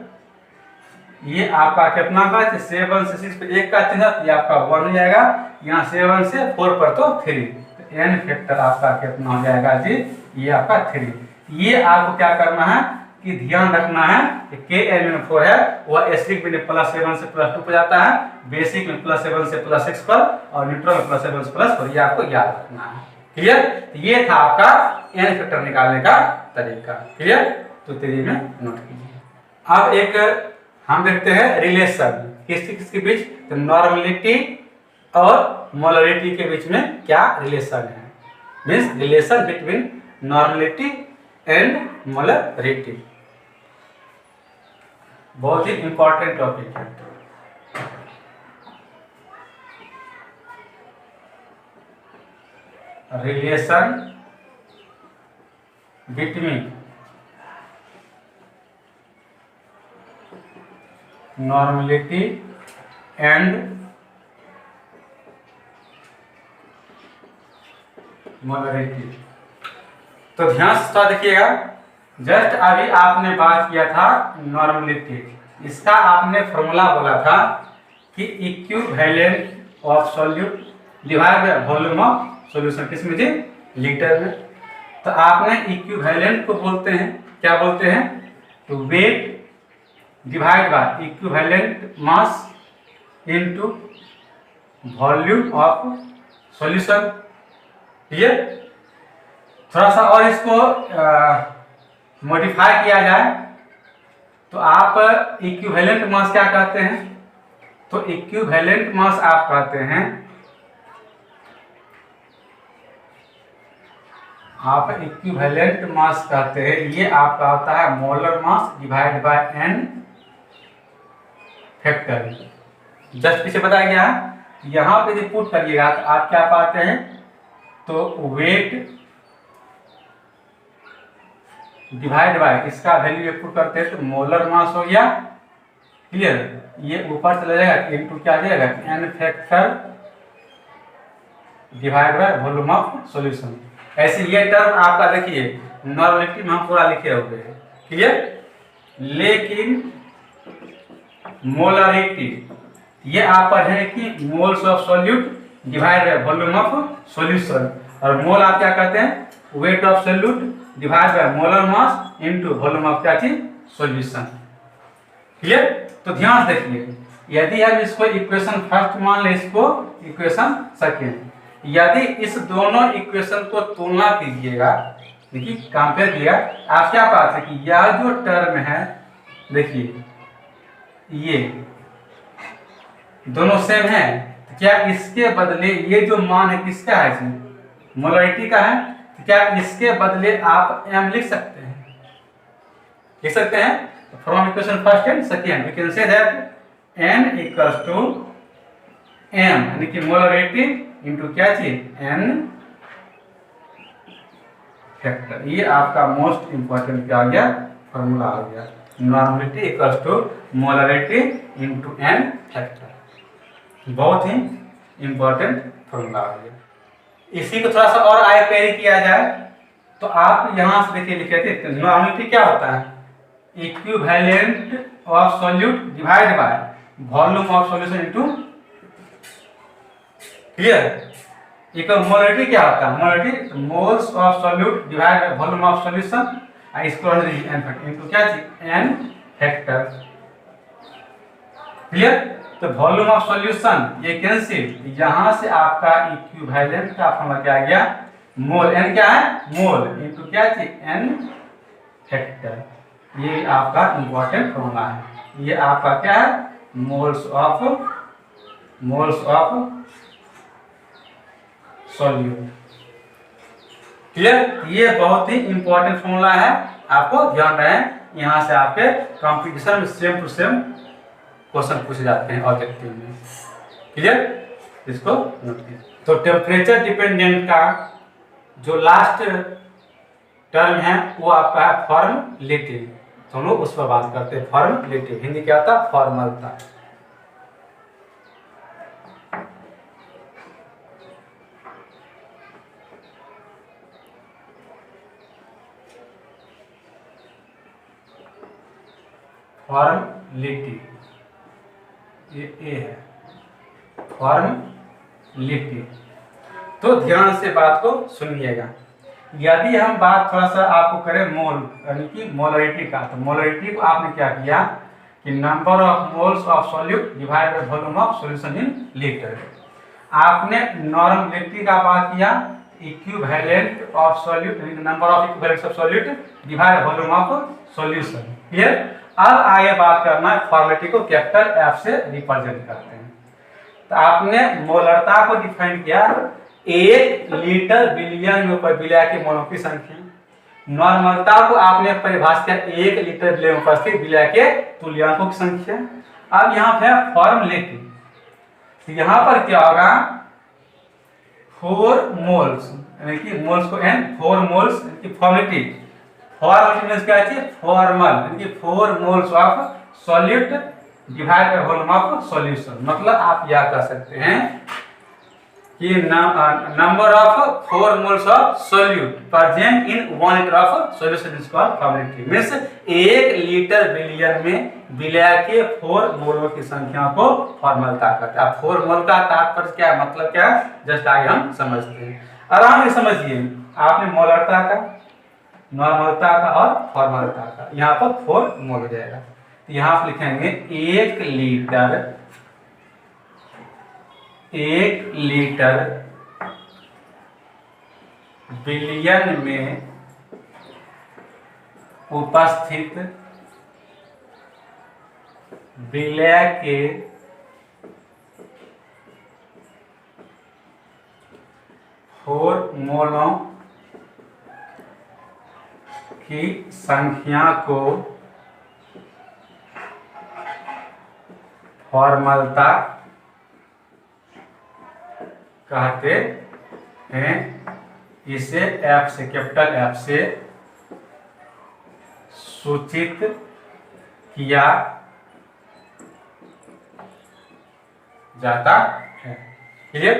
ये आपका कितना का 7 से 6 पे 1 का चिन्ह ये आपका 1 हो जाएगा, यहाँ 7 से 4 पर तो 3, तो n फैक्टर आपका कितना हो जाएगा जी, ये आपका 3। ये आपको क्या करना है कि ध्यान रखना है कि KMnO4 है वह एसिडिक में +7 से +2 पर जाता है, बेसिक में +7 से +6 पर, और न्यूट्रल में +7 से +4। ये आपको याद रखना है। क्लियर? ये था आपका n फैक्टर निकालने का तरीका। क्लियर? तो तेरी में नोट कीजिए। अब एक हम देखते हैं रिलेशन किसके बीच, तो नॉर्मलिटी और मोलरिटी के बीच में क्या रिलेशन है, means relation between normality and molarity. बहुत ही इंपॉर्टेंट टॉपिक है। Relation between normality and molarity. तो ध्यान से देखिएगा, जस्ट अभी आपने बात किया था नॉर्मलिटी, इसका आपने फॉर्मूला बोला था कि equivalent of solute divide by volume of solution, किसमें जी, लीटर में। तो आपने इक्विवेलेंट को बोलते हैं, क्या बोलते हैं, तो weight divide by equivalent mass into volume of solution. ठीक है, थोड़ा सा और इसको मॉडिफाई किया जाए तो आप इक्विवेलेंट मास क्या कहते हैं, तो इक्विवेलेंट मास आप कहते हैं, आप इक्विवेलेंट मास कहते हैं, ये आपका होता है molar mass divide by n factor. Just पीछे बताया गया है, यहां पे यदि पुट करिएगा तो आप क्या पाते हैं, तो वेट डिवाइड बाय इसका वैल्यू पुट करते हैं तो मोलर मास हो गया। क्लियर? ये ऊपर चला जाएगा इनटू क्या आ जाएगा n factor divide by volume of solution. ऐसे ये टर्म आपका देखिए नॉर्मलिटी में हम पूरा लिखे हुए हैं। क्लियर? लेकिन मोलरिटी ये आप पढ़े कि moles of solute divide by volume of solution, और मोल आप क्या कहते हैं, wait of solute divide by molar mass into volume of क्या चीज, सॉल्यूशन। क्लियर? तो ध्यान से देखिए, यदि हम इसको इक्वेशन फर्स्ट मान ले, इसको इक्वेशन सेकेंड, यदि इस दोनों इक्वेशन को तुलना कीजिएगा, देखिए कंपेयर किया, आप क्या पाते हैं कि यह जो टर्म है, देखिए ये दोनों सेम है, तो क्या इसके बदले ये जो मान है किसका है जी, मोलरिटी का है, तो क्या इसके बदले आप m लिख सकते हैं, लिख सकते हैं। From equation first and second we can say that n equals to m, यानी कि मोलरिटी इनटू क्या चीज, n फैक्टर। ये आपका मोस्ट इंपॉर्टेंट क्या आ गया, फॉर्मूला आ गया, normality equals to molarity into n factor. बहुत ही इंपॉर्टेंट फॉर्मूला आ गया। इसी को थोड़ा सा और आगे कैरी किया जाए तो आप यहां से देखिए लिखे थे, नॉर्मलिटी क्या होता है, equivalent of solute divide by volume of solution into. Clear? एक मोलरिटी क्या होता है? Molarity moles of solute divide by volume of solution, इसको एन फैक्टर इनटू क्या चीज? N factor. क्लियर? तो वॉल्यूम ऑफ सॉल्यूशन ये कैंसिल, यहां से आपका इक्विवेलेंट का फॉर्मूला क्या आ गया? मोल। एन क्या है? मोल इनटू क्या चीज? N factor. ये आपका इंपॉर्टेंट फॉर्मूला है। ये आपका क्या है? Moles of solute. क्लियर? ये बहुत ही इंपॉर्टेंट फॉर्मूला है, आपको ध्यान रहे। यहां से आपके कंपटीशन में सेम टू सेम क्वेश्चन पूछे जाते हैं ऑब्जेक्टिव में। क्लियर? इसको नोट कीजिए। तो टेम्परेचर डिपेंडेंट का जो लास्ट टर्म है वो आपका है फॉर्मलेटिव। तो हम लोग उस पर बात करते हैं। फॉर्मलेटिव हिंदी क्या होता है? फॉर्मलता। फॉर्मलिटी ये ए है, फॉर्मलिटी। तो ध्यान से बात को सुनिएगा। यदि हम बात थोड़ा सा आपको करें मोल यानी कि मोलरिटी का, तो मोलरिटी को आपने क्या किया कि number of moles of solute divide by volume of solution in litre. आपने नॉर्मलिटी का बात किया, equivalent of solute number of equivalents of solute divide by volume of solution. Clear? अब आगे बात करना है फॉर्मेलिटी को कैपिटल एफ से रिप्रेजेंट करते हैं। तो आपने मोलरता को डिफाइन किया 1 लीटर बिलियन में उपस्थित के मोलों की संख्या। नॉर्मलता को आपने परिभाषित किया 1 लीटर बिलियन में उपस्थित विलय के तुल्यांकों की संख्या। अब यहाँ पे फॉर्मलिटी, तो यहाँ पर क्या होगा? 4 मोल्स यानी कि मोल्स को n 4 मोल्स यानी कि फॉर्मलिटी। फॉर्मलिटी मींस क्या है? फॉर्मल यानी कि 4 moles of solute divide by volume of solution. मतलब आप यह कह सकते हैं कि number of 4 moles of solute present in 1 litre of solution is called formality. Means 1 litre billion में विलय के 4 मोलों की संख्या को फॉर्मलता कहते हैं। अब 4 मोल का तात्पर्य क्या है, मतलब क्या है, जस्ट आगे हम समझते हैं। आराम से समझिए। आपने मोलरता का, नॉर्मलता का और फॉर्मलता का, यहाँ पर 4 मोल हो जाएगा। तो यहाँ आप लिखेंगे 1 लीटर बिलियन में उपस्थित विलय के 4 मोलों की संख्या को फॉर्मलता कहते हैं। इसे एफ से, कैपिटल एफ से सूचित किया जाता है। क्लियर?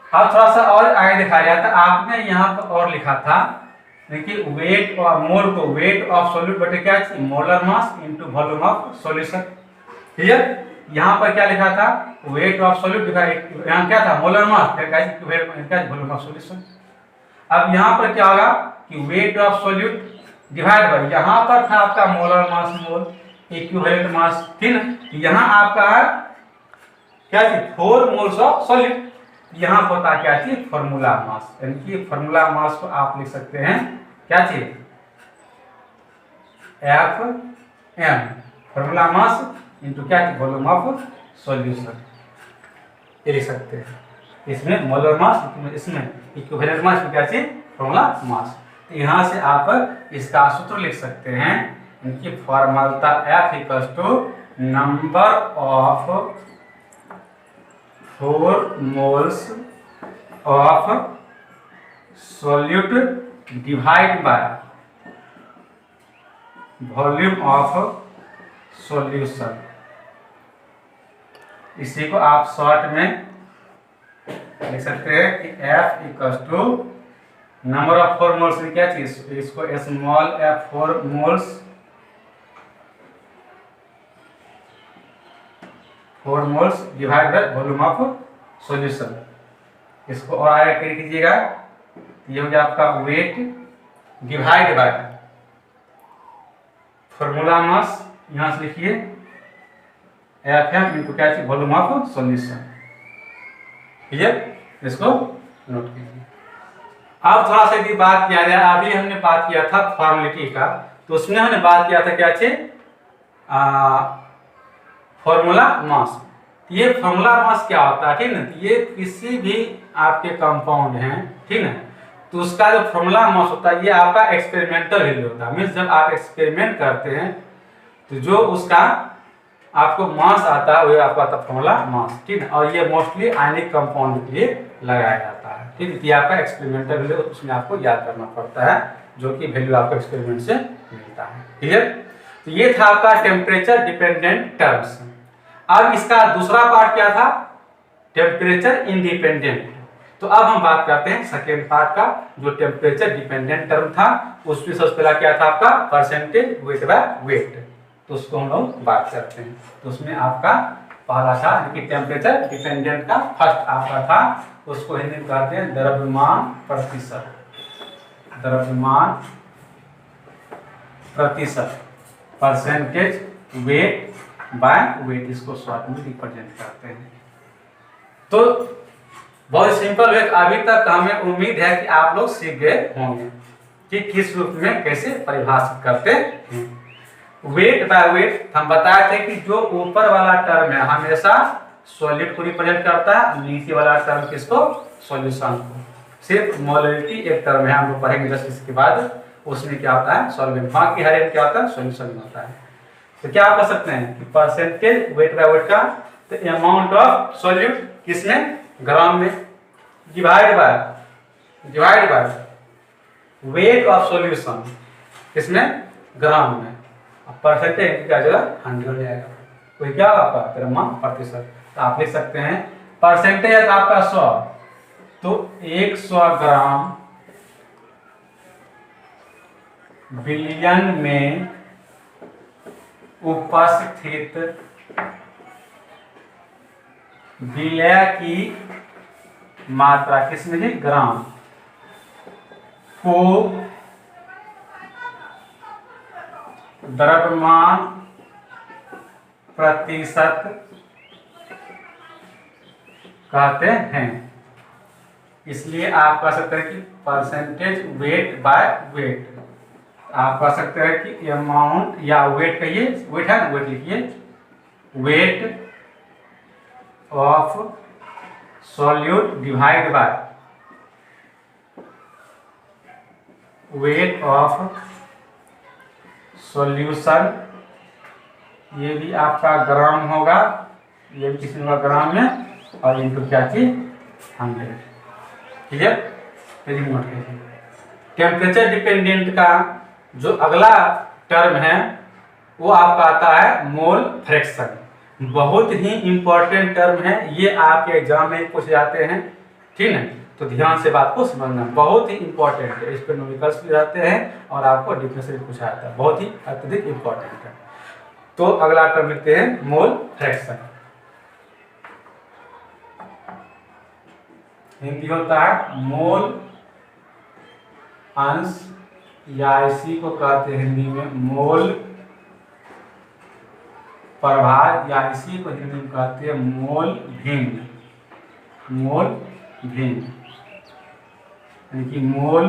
अब थोड़ा सा और आगे दिखाया जाता है। आपने यहाँ पर और लिखा था देखिए वेट और मोल को वेट ऑफ सॉल्यूट बटे क्या? Molar mass into volume of solution. Clear? यहाँ पर क्या लिखा था? वेट ऑफ सॉल्यूट डिवाइड, यहाँ क्या था? मोलर मास, फिर क्या? Volume of solution. अब यहाँ पर क्या होगा कि wait of solute divide bye, यहाँ पर था आपका मोलर मास मोल इक्विवेलेंट मास, ठीक ना? यहाँ आपका है क्या चीज? 4 मोल्स ऑफ सॉल्यूट। यहाँ पर होता क्या चीज? फॉर्मूला मास, यानी कि फॉर्मूला मास को आप लिख सकते हैं क्या चीज? F M, formula mass into क्या चीज? Volume of solution. ये लिख सकते हैं। इसमें मोलर मास, इसमें इक्विवेलेंट मास क्या चीज? Formula mass. तो यहाँ से आप इसका सूत्र लिख सकते हैं, इनकी फॉर्मलता F equals to number of 4 moles of solute divide by volume of solution. इसी को आप शॉर्ट में लिख सकते हैं कि F equals to number of 4 moles में क्या चीज? इसको small f 4 moles 4 moles divide by volume of solution. इसको और आगे कर कीजिएगा, ये हो गया आपका weight divide by formula mass, यहां से लिखिए एफ इनटू क्या है वॉल्यूम ऑफ सॉल्यूशन। क्लियर, इसको नोट कीजिए। अब थोड़ा सा यदि बात किया जाए, अभी हमने बात किया था फॉर्मेलिटी का, तो उसमें हमने बात किया था क्या चाहिए फॉर्मूला मास। ये फॉर्मूला मास क्या होता है, ठीक ना, ये किसी भी आपके कंपाउंड हैं, ठीक ना, तो उसका जो फॉर्मूला मास होता है ये आपका एक्सपेरिमेंटल वैल्यू होता है। मीन्स जब आप एक्सपेरिमेंट करते हैं तो जो उसका आपको मास आता है वो आपका आता है फॉर्मूला मास, ठीक है। और ये मोस्टली आयनिक कंपाउंड के लिए लगाया जाता है, ठीक है। ये आपका एक्सपेरिमेंटल वैल्यू, उसमें आपको याद करना पड़ता है, जो कि वैल्यू आपको एक्सपेरिमेंट से मिलता है। क्लियर, तो ये था आपका टेम्परेचर डिपेंडेंट टर्म्स। अब इसका दूसरा पार्ट क्या था, टेम्परेचर इंडिपेंडेंट। तो अब हम बात करते हैं सेकेंड पार्ट का, जो टेम्परेचर डिपेंडेंट टर्म था। उसमें सबसे पहला क्या था आपका परसेंटेज वेट बाय वेट, तो उसको हम लोग बात करते हैं। तो उसमें आपका पहला था कि टेम्परेचर डिपेंडेंट का फर्स्ट आपका था, उसको हिंदी में कहते हैं द्रव्यमान प्रतिशत, द्रव्यमान प्रतिशत, परसेंटेज वेट बाय वेट, इसको शॉर्ट में रिप्रेजेंट करते हैं। तो बहुत सिंपल है, अभी तक हमें उम्मीद है कि आप लोग सीख गए होंगे कि किस रूप में कैसे परिभाषित करते हैं। वेट बाय वेट हम बताए थे कि जो ऊपर वाला टर्म है हमेशा सॉलिड को रिप्रेजेंट करता है, नीचे वाला टर्म किसको, सॉल्यूशन को। सिर्फ मोलरिटी एक टर्म है, हम लोग पढ़ेंगे जस्ट इसके बाद, उसमें क्या होता है सॉल्वेंट, बाकी हर एक क्या होता है सॉल्यूशन में होता है। तो क्या आप कर सकते हैं कि परसेंटेज वेट बाय वेट का, तो अमाउंट ऑफ सॉल्यूट किसमें, ग्राम में, divide by weight of solution किसमें, ग्राम में। परसेंटेज क्या जगह 100 हो जाएगा, तो क्या होगा आपका द्रव्यमान प्रतिशत। तो आप लिख सकते हैं परसेंटेज है आपका 100, तो 100 ग्राम बिलियन में उपस्थित विलय की मात्रा किसमें है, ग्राम को द्रव्यमान प्रतिशत कहते हैं। इसलिए आप कह सकते हैं कि परसेंटेज वेट बाय वेट, आप कह सकते हैं कि अमाउंट या वेट कहिए, वेट है ना, वेट लिखिए, wait of solute divide by weight of solution, ये भी आपका ग्राम होगा, ये भी किसी होगा ग्राम में, और इनटू क्या चीज 100। क्लियर, टेम्परेचर डिपेंडेंट का जो अगला टर्म है वो आपका आता है मोल फ्रैक्शन। बहुत ही इंपॉर्टेंट टर्म है ये, आपके एग्जाम में पूछ जाते हैं, ठीक है। तो ध्यान से बात को समझना, बहुत ही इंपॉर्टेंट है, इस पर न्यूमेरिकल्स भी रहते हैं और आपको डिफरेंशियल भी पूछा जाता है, बहुत ही अत्यधिक इंपॉर्टेंट है। तो अगला टर्म लिखते हैं मोल फ्रैक्शन, हिंदी होता है मोल अंश, या इसी को कहते हैं हिंदी में मोल प्रभार, या इसी को हिंदी में कहते हैं मोल भिन्न, मोल भिन्न यानी कि mole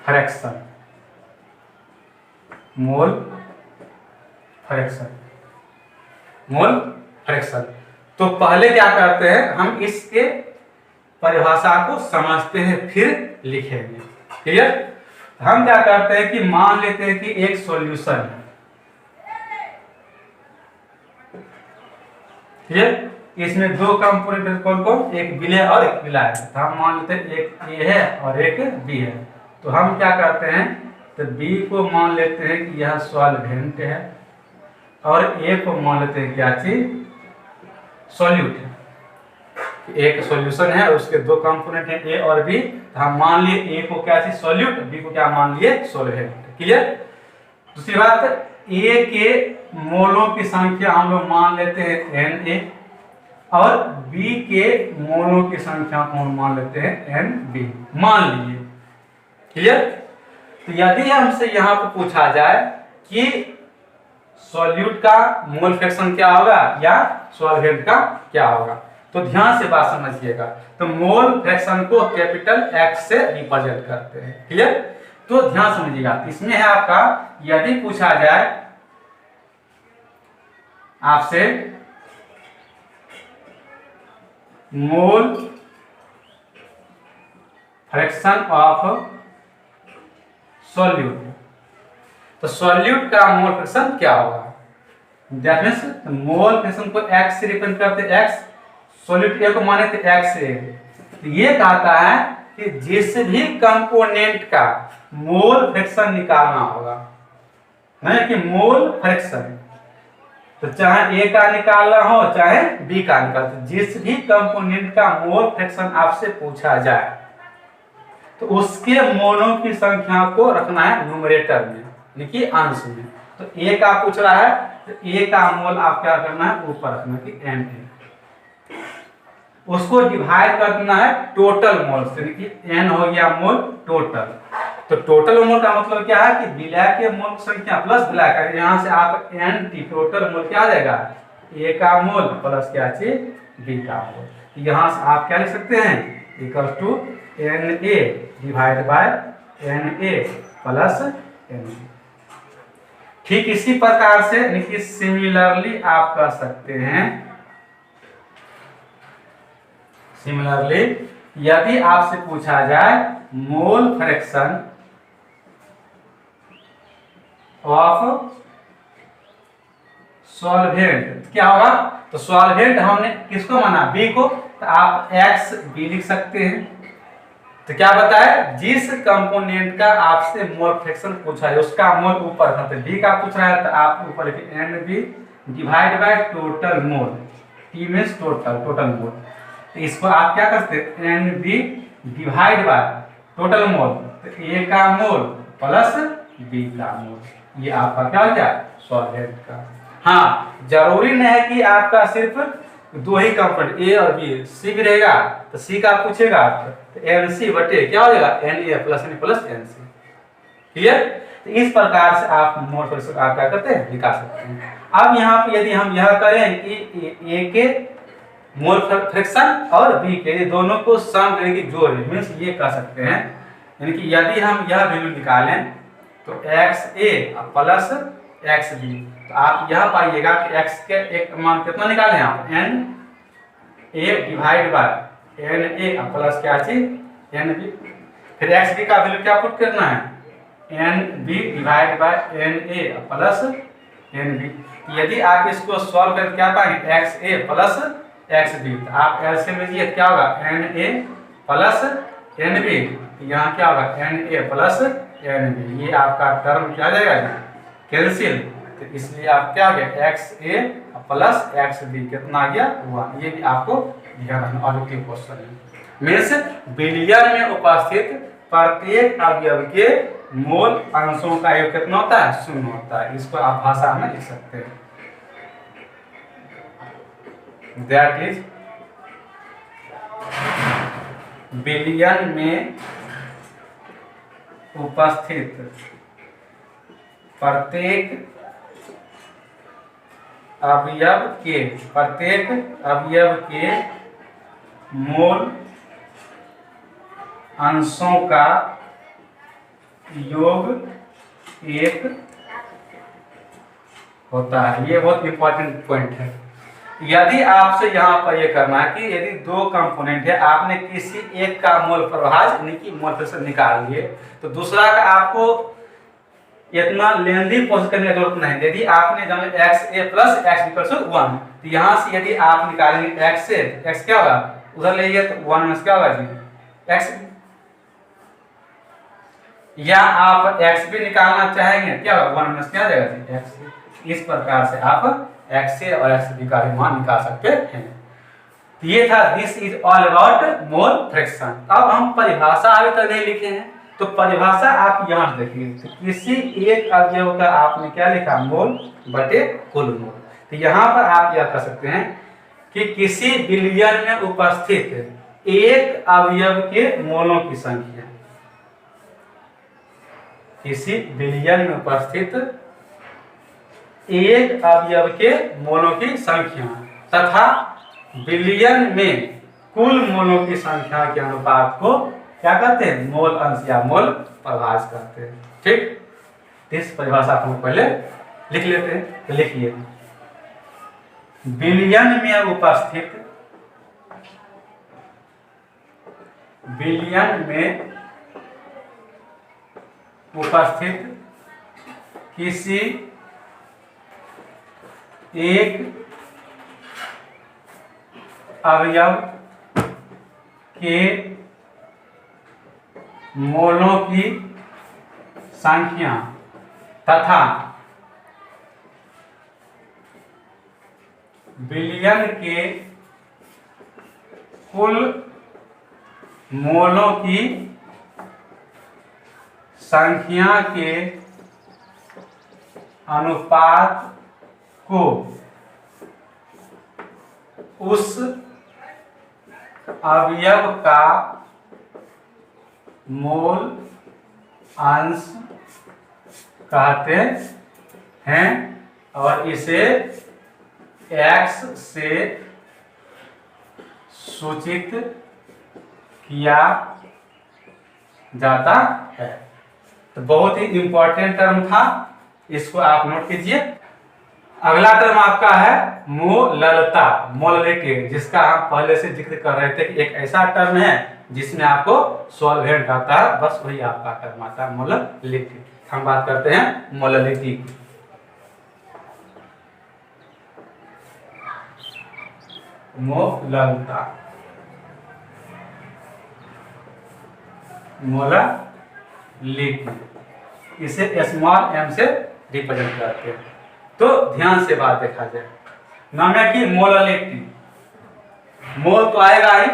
fraction, mole fraction, mole fraction. तो पहले क्या करते हैं, हम इसके परिभाषा को समझते हैं फिर लिखेंगे। क्लियर, हम क्या करते हैं कि मान लेते हैं कि एक सॉल्यूशन है, क्लियर, इसमें दो कंपोनेंट कौन कौन, एक विलय और एक विलायक। तो हम मान लेते हैं एक ए है और एक बी है। तो हम क्या करते हैं, तो बी को मान लेते हैं कि यह सॉल्वेंट है, और ए को मान लेते हैं क्या चीज, सॉल्यूट है। एक सॉल्यूशन है, उसके दो कंपोनेंट हैं ए और बी, तो हम मान लिए ए को क्या चीज सॉल्यूट, बी को क्या मान लिए सॉल्वेंट। क्लियर, दूसरी बात, ए के मोलों की संख्या हम लोग मान लेते हैं Na, और B के मोलों की संख्या को हम मान लेते हैं NB, मान लीजिए। क्लियर? तो यदि हमसे यहाँ पर पूछा जाए कि सॉल्यूट का मोल फ्रैक्शन क्या होगा या सॉल्वेंट का क्या होगा, तो ध्यान से बात समझिएगा। तो मोल फ्रैक्शन को कैपिटल X से रिप्रेजेंट करते हैं। क्लियर? तो ध्यान समझिएगा। इसमें है आपका, यदि पूछा जाए आपसे मोल फ्रैक्शन ऑफ सॉल्यूट, तो सॉल्यूट का मोल फ्रैक्शन क्या होगा? दैट मींस मोल फ्रैक्शन को x से रिप्रेजेंट करते हैं, x सॉल्यूट ए को माने थे x से। तो ये कहता है कि जिस भी कंपोनेंट का मोल फ्रैक्शन निकालना होगा, नहीं कि मोल फ्रैक्शन, तो चाहे A का निकालना हो चाहे B का निकालना, जिस भी कंपोनेंट का मोल फ्रैक्शन आपसे पूछा जाए तो उसके मोलों की संख्या को रखना है न्यूमरेटर में, यानी कि अंश में। तो A का पूछ रहा है तो A का मोल आप क्या करना है, ऊपर रखना कि Na, उसको डिवाइड कर देना है टोटल मोल से, यानी कि N हो गया मोल टोटल। तो टोटल मोल का मतलब क्या है कि विलय के मोल की संख्या प्लस विलय का, यहाँ से आप NT टोटल मोल क्या आ जाएगा, A का मोल प्लस क्या चीज B का मोल। यहाँ से आप क्या लिख सकते हैं, equal to Na divide by Na plus Na। ठीक इसी प्रकार से यानी कि सिमिलरली आप कर सकते हैं, सिमिलरली यदि आपसे पूछा जाए मोल फ्रैक्शन ऑफ सॉल्वेंट क्या होगा, तो सॉल्वेंट हमने किसको माना, B को, तो आप XB लिख सकते हैं। तो क्या बताया, जिस कंपोनेंट का आपसे मोल फ्रैक्शन पूछा है उसका मोल ऊपर था, तो B का पूछ रहा है तो आप ऊपर लिखिए NB divide by total mole, T means total mole. तो इसको आप क्या करते हैं, NB divide by total mole, तो A का मोल प्लस B का मोल, ये आपका क्या हो गया सॉल्वेंट का। हाँ, जरूरी नहीं है कि आपका सिर्फ दो ही कंपोनेंट A और B, C भी रहेगा तो C का पूछेगा तो NC बटे क्या हो जाएगा Na plus N plus NC। Clear? तो इस प्रकार से आप मोल फ्रैक्शन आप क्या करते हैं, निकाल सकते हैं। अब यहाँ पे यदि हम यह करें कि A के मोल फ्रैक्शन और B के दोनों को सम करके जोड़ मींस ये कर सकते हैं, यानी कि यदि हम यह वैल्यू निकालें तो XA प्लस XB, तो आप यह पाइएगा कि x के एक मान कितना निकालें आप, Na divide by Na plus क्या चीज NB, फिर XB का वैल्यू क्या पुट करना है, NB divide by Na plus NB। यदि आप इसको सॉल्व करके क्या पाएंगे, XA प्लस XB, तो आप एलसीएम लीजिए क्या होगा, Na प्लस NB, यहाँ क्या होगा Na प्लस NB, ये आपका टर्म क्या जाएगा कैंसिल, तो इसलिए आप क्या हो गया XA प्लस XB कितना आ गया 1। ये भी आपको ध्यान रखना, ऑब्जेक्टिव क्वेश्चन है। मींस बिलियन में उपस्थित प्रत्येक अवयव के मोल अंशों का योग कितना होता है, 0 होता है। इसको आप भाषा में लिख सकते हैं, दैट इज बिलियन में उपस्थित प्रत्येक अवयव के मोल अंशों का योग 1 होता है। ये बहुत इंपॉर्टेंट पॉइंट है। यदि आपसे यहाँ पर ये करना है कि यदि दो कंपोनेंट है, आपने किसी एक का मोल प्रभाज यानी कि मोल फ्रैक्शन निकाल लिए, तो दूसरा का आपको इतना लेंदी प्रोसेस करने की जरूरत नहीं। यदि आपने जाना XA प्लस X 1, तो यहाँ से यदि आप निकालेंगे X से, X क्या होगा उधर ले गए तो 1 माइनस क्या होगा जी X, या आप X भी निकालना चाहेंगे क्या होगा 1 माइनस क्या जाएगा जी X। इस प्रकार से आप XA और XB का मान निकाल सकते हैं। ये था this is all about mole fraction. अब हम परिभाषा अभी तक नहीं लिखे हैं, तो परिभाषा आप यहाँ देखिए, तो किसी एक अवयव का आपने क्या लिखा, मोल बटे कुल मोल। तो यहाँ पर आप यह कर सकते हैं कि किसी बिलियन में उपस्थित एक अवयव के मोलों की संख्या, किसी बिलियन में उपस्थित एक अवयव के मोलों की संख्या तथा बिलियन में कुल मोलों की संख्या के अनुपात को क्या कहते हैं? मोल अंश या मोल प्रभाज कहते हैं। ठीक, इस परिभाषा को पहले लिख लेते हैं। तो लिखिए, बिलियन में उपस्थित, बिलियन में उपस्थित किसी एक अवयव के मोलों की संख्या तथा बिलियन के कुल मोलों की संख्या के अनुपात को उस अवयव का मोल अंश कहते हैं और इसे x से सूचित किया जाता है। तो बहुत ही इंपॉर्टेंट टर्म था, इसको आप नोट कीजिए। अगला टर्म आपका है मोललता, मोललिटी, जिसका हम पहले से जिक्र कर रहे थे कि एक ऐसा टर्म है जिसमें आपको सॉल्वेंट आता है, बस वही आपका टर्म आता है मोललिटी। हम बात करते हैं मोललिटी। मोललता, मोललिटी, इसे स्मॉल m से रिप्रेजेंट करते हैं। तो ध्यान से बात देखा जाए, नाम है कि मोललिटी, मोल तो आएगा ही,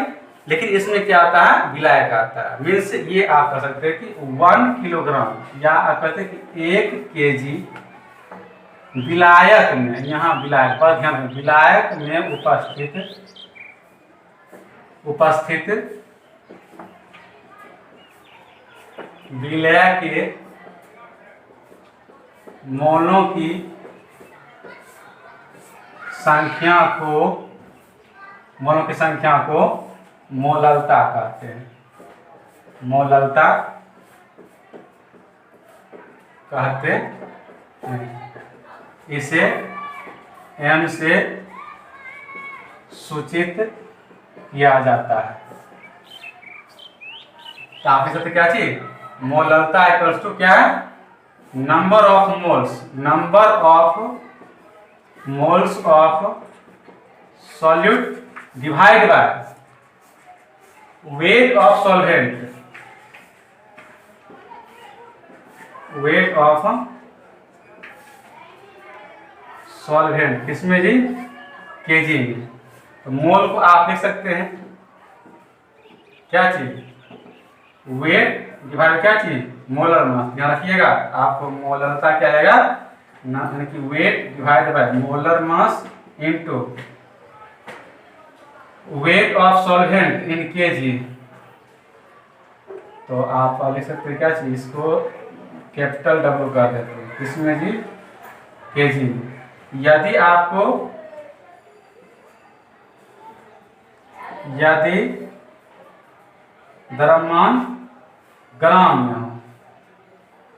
लेकिन इसमें क्या आता है? विलायक आता है। मीन्स ये आप कह सकते हैं कि 1 किलोग्राम या आप कहते हैं कि 1 केजी विलायक में, यहाँ विलायक पर ध्यान दें, विलायक में उपस्थित विलय के मोलों की संख्या को, मोलों की संख्या को मोललता कहते हैं। मोललता कहते हैं। इसे m से सूचित किया जाता है। तो आप इसे क्या चीज? मोललता इक्वल्स टू क्या है? Number of moles, number of moles of solute divide by weight of solvent, weight of solvent किसमें जी? केजी में। तो मोल को आप लिख सकते हैं क्या चीज? वेट डिवाइड क्या चीज? Molar mass. ध्यान रखिएगा, आपको मोलरता क्या आएगा? यानी कि wait divide by molar mass into weight of solvent in KG. तो आप लिख सकते हैं क्या चीज? इसको कैपिटल W कर देते हैं, किसमें जी? केजी में। यदि आपको, यदि द्रव्यमान ग्राम में हो,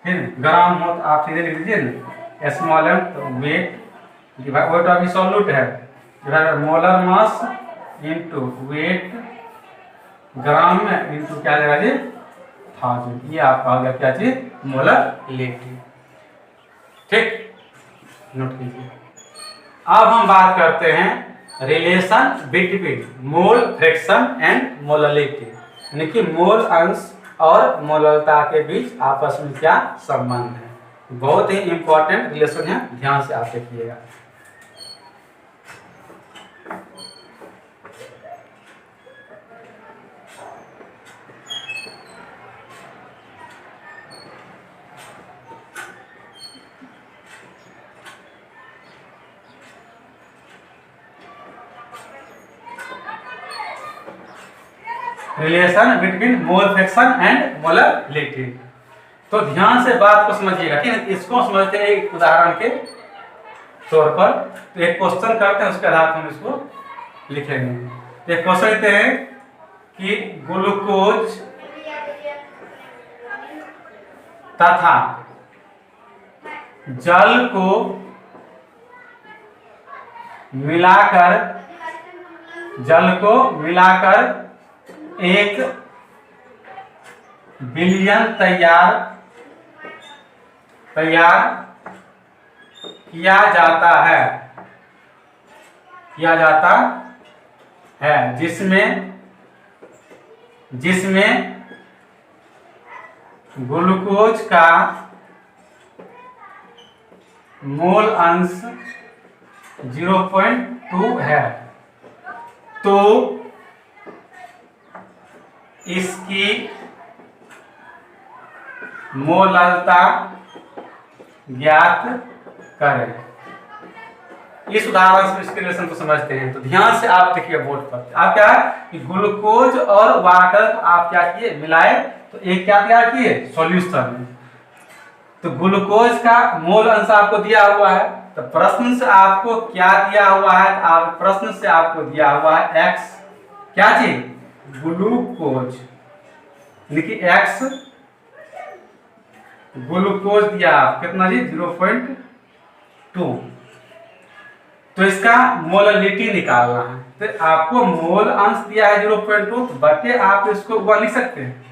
फिर ग्राम हो तो आप सीधे लिख दीजिए ना, स्मॉल m, तो वेट डिवाइड, वेट अभी सॉल्यूट है, divide molar mass into weight gram में इनटू क्या देगा जी? 1000। ये आपका आ गया क्या चीज? मोललिटी। ठीक, नोट कीजिए। अब हम बात करते हैं relation between mole fraction and molality, यानी कि मोल अंश और मोललता के बीच आपस में क्या संबंध है। बहुत ही इंपॉर्टेंट रिलेशन है, ध्यान से आप देखिएगा। Relation between mole fraction and molarity. तो ध्यान से बात को समझिएगा, ठीक है। इसको समझते हैं एक उदाहरण के तौर पर। तो एक क्वेश्चन करते हैं, उसके आधार पर हम इसको लिखेंगे। एक क्वेश्चन लिखते हैं कि ग्लूकोज तथा जल को मिलाकर 1 बिलियन तैयार किया जाता है जिसमें ग्लूकोज का मोल अंश 0.2 है। तो इसकी मोलरता ज्ञात करें। इस उदाहरण से इसके रिलेशन को समझते हैं। तो ध्यान से आप देखिए बोर्ड पर, आप क्या है कि ग्लूकोज और वाटर को आप क्या किए, मिलाए, तो एक क्या तैयार किए, सॉल्यूशन। तो ग्लूकोज का मोल अंश आपको दिया हुआ है, तो प्रश्न से आपको क्या दिया हुआ है, आप प्रश्न से आपको दिया हुआ है x, क्या चीज, ग्लूकोज, देखिए x ग्लूकोज दिया कितना जी, 0.2। तो इसका मोलरिटी निकालना है। तो आपको मोल अंश दिया है 0.2 बटे आप इसको 1 लिख सकते हैं।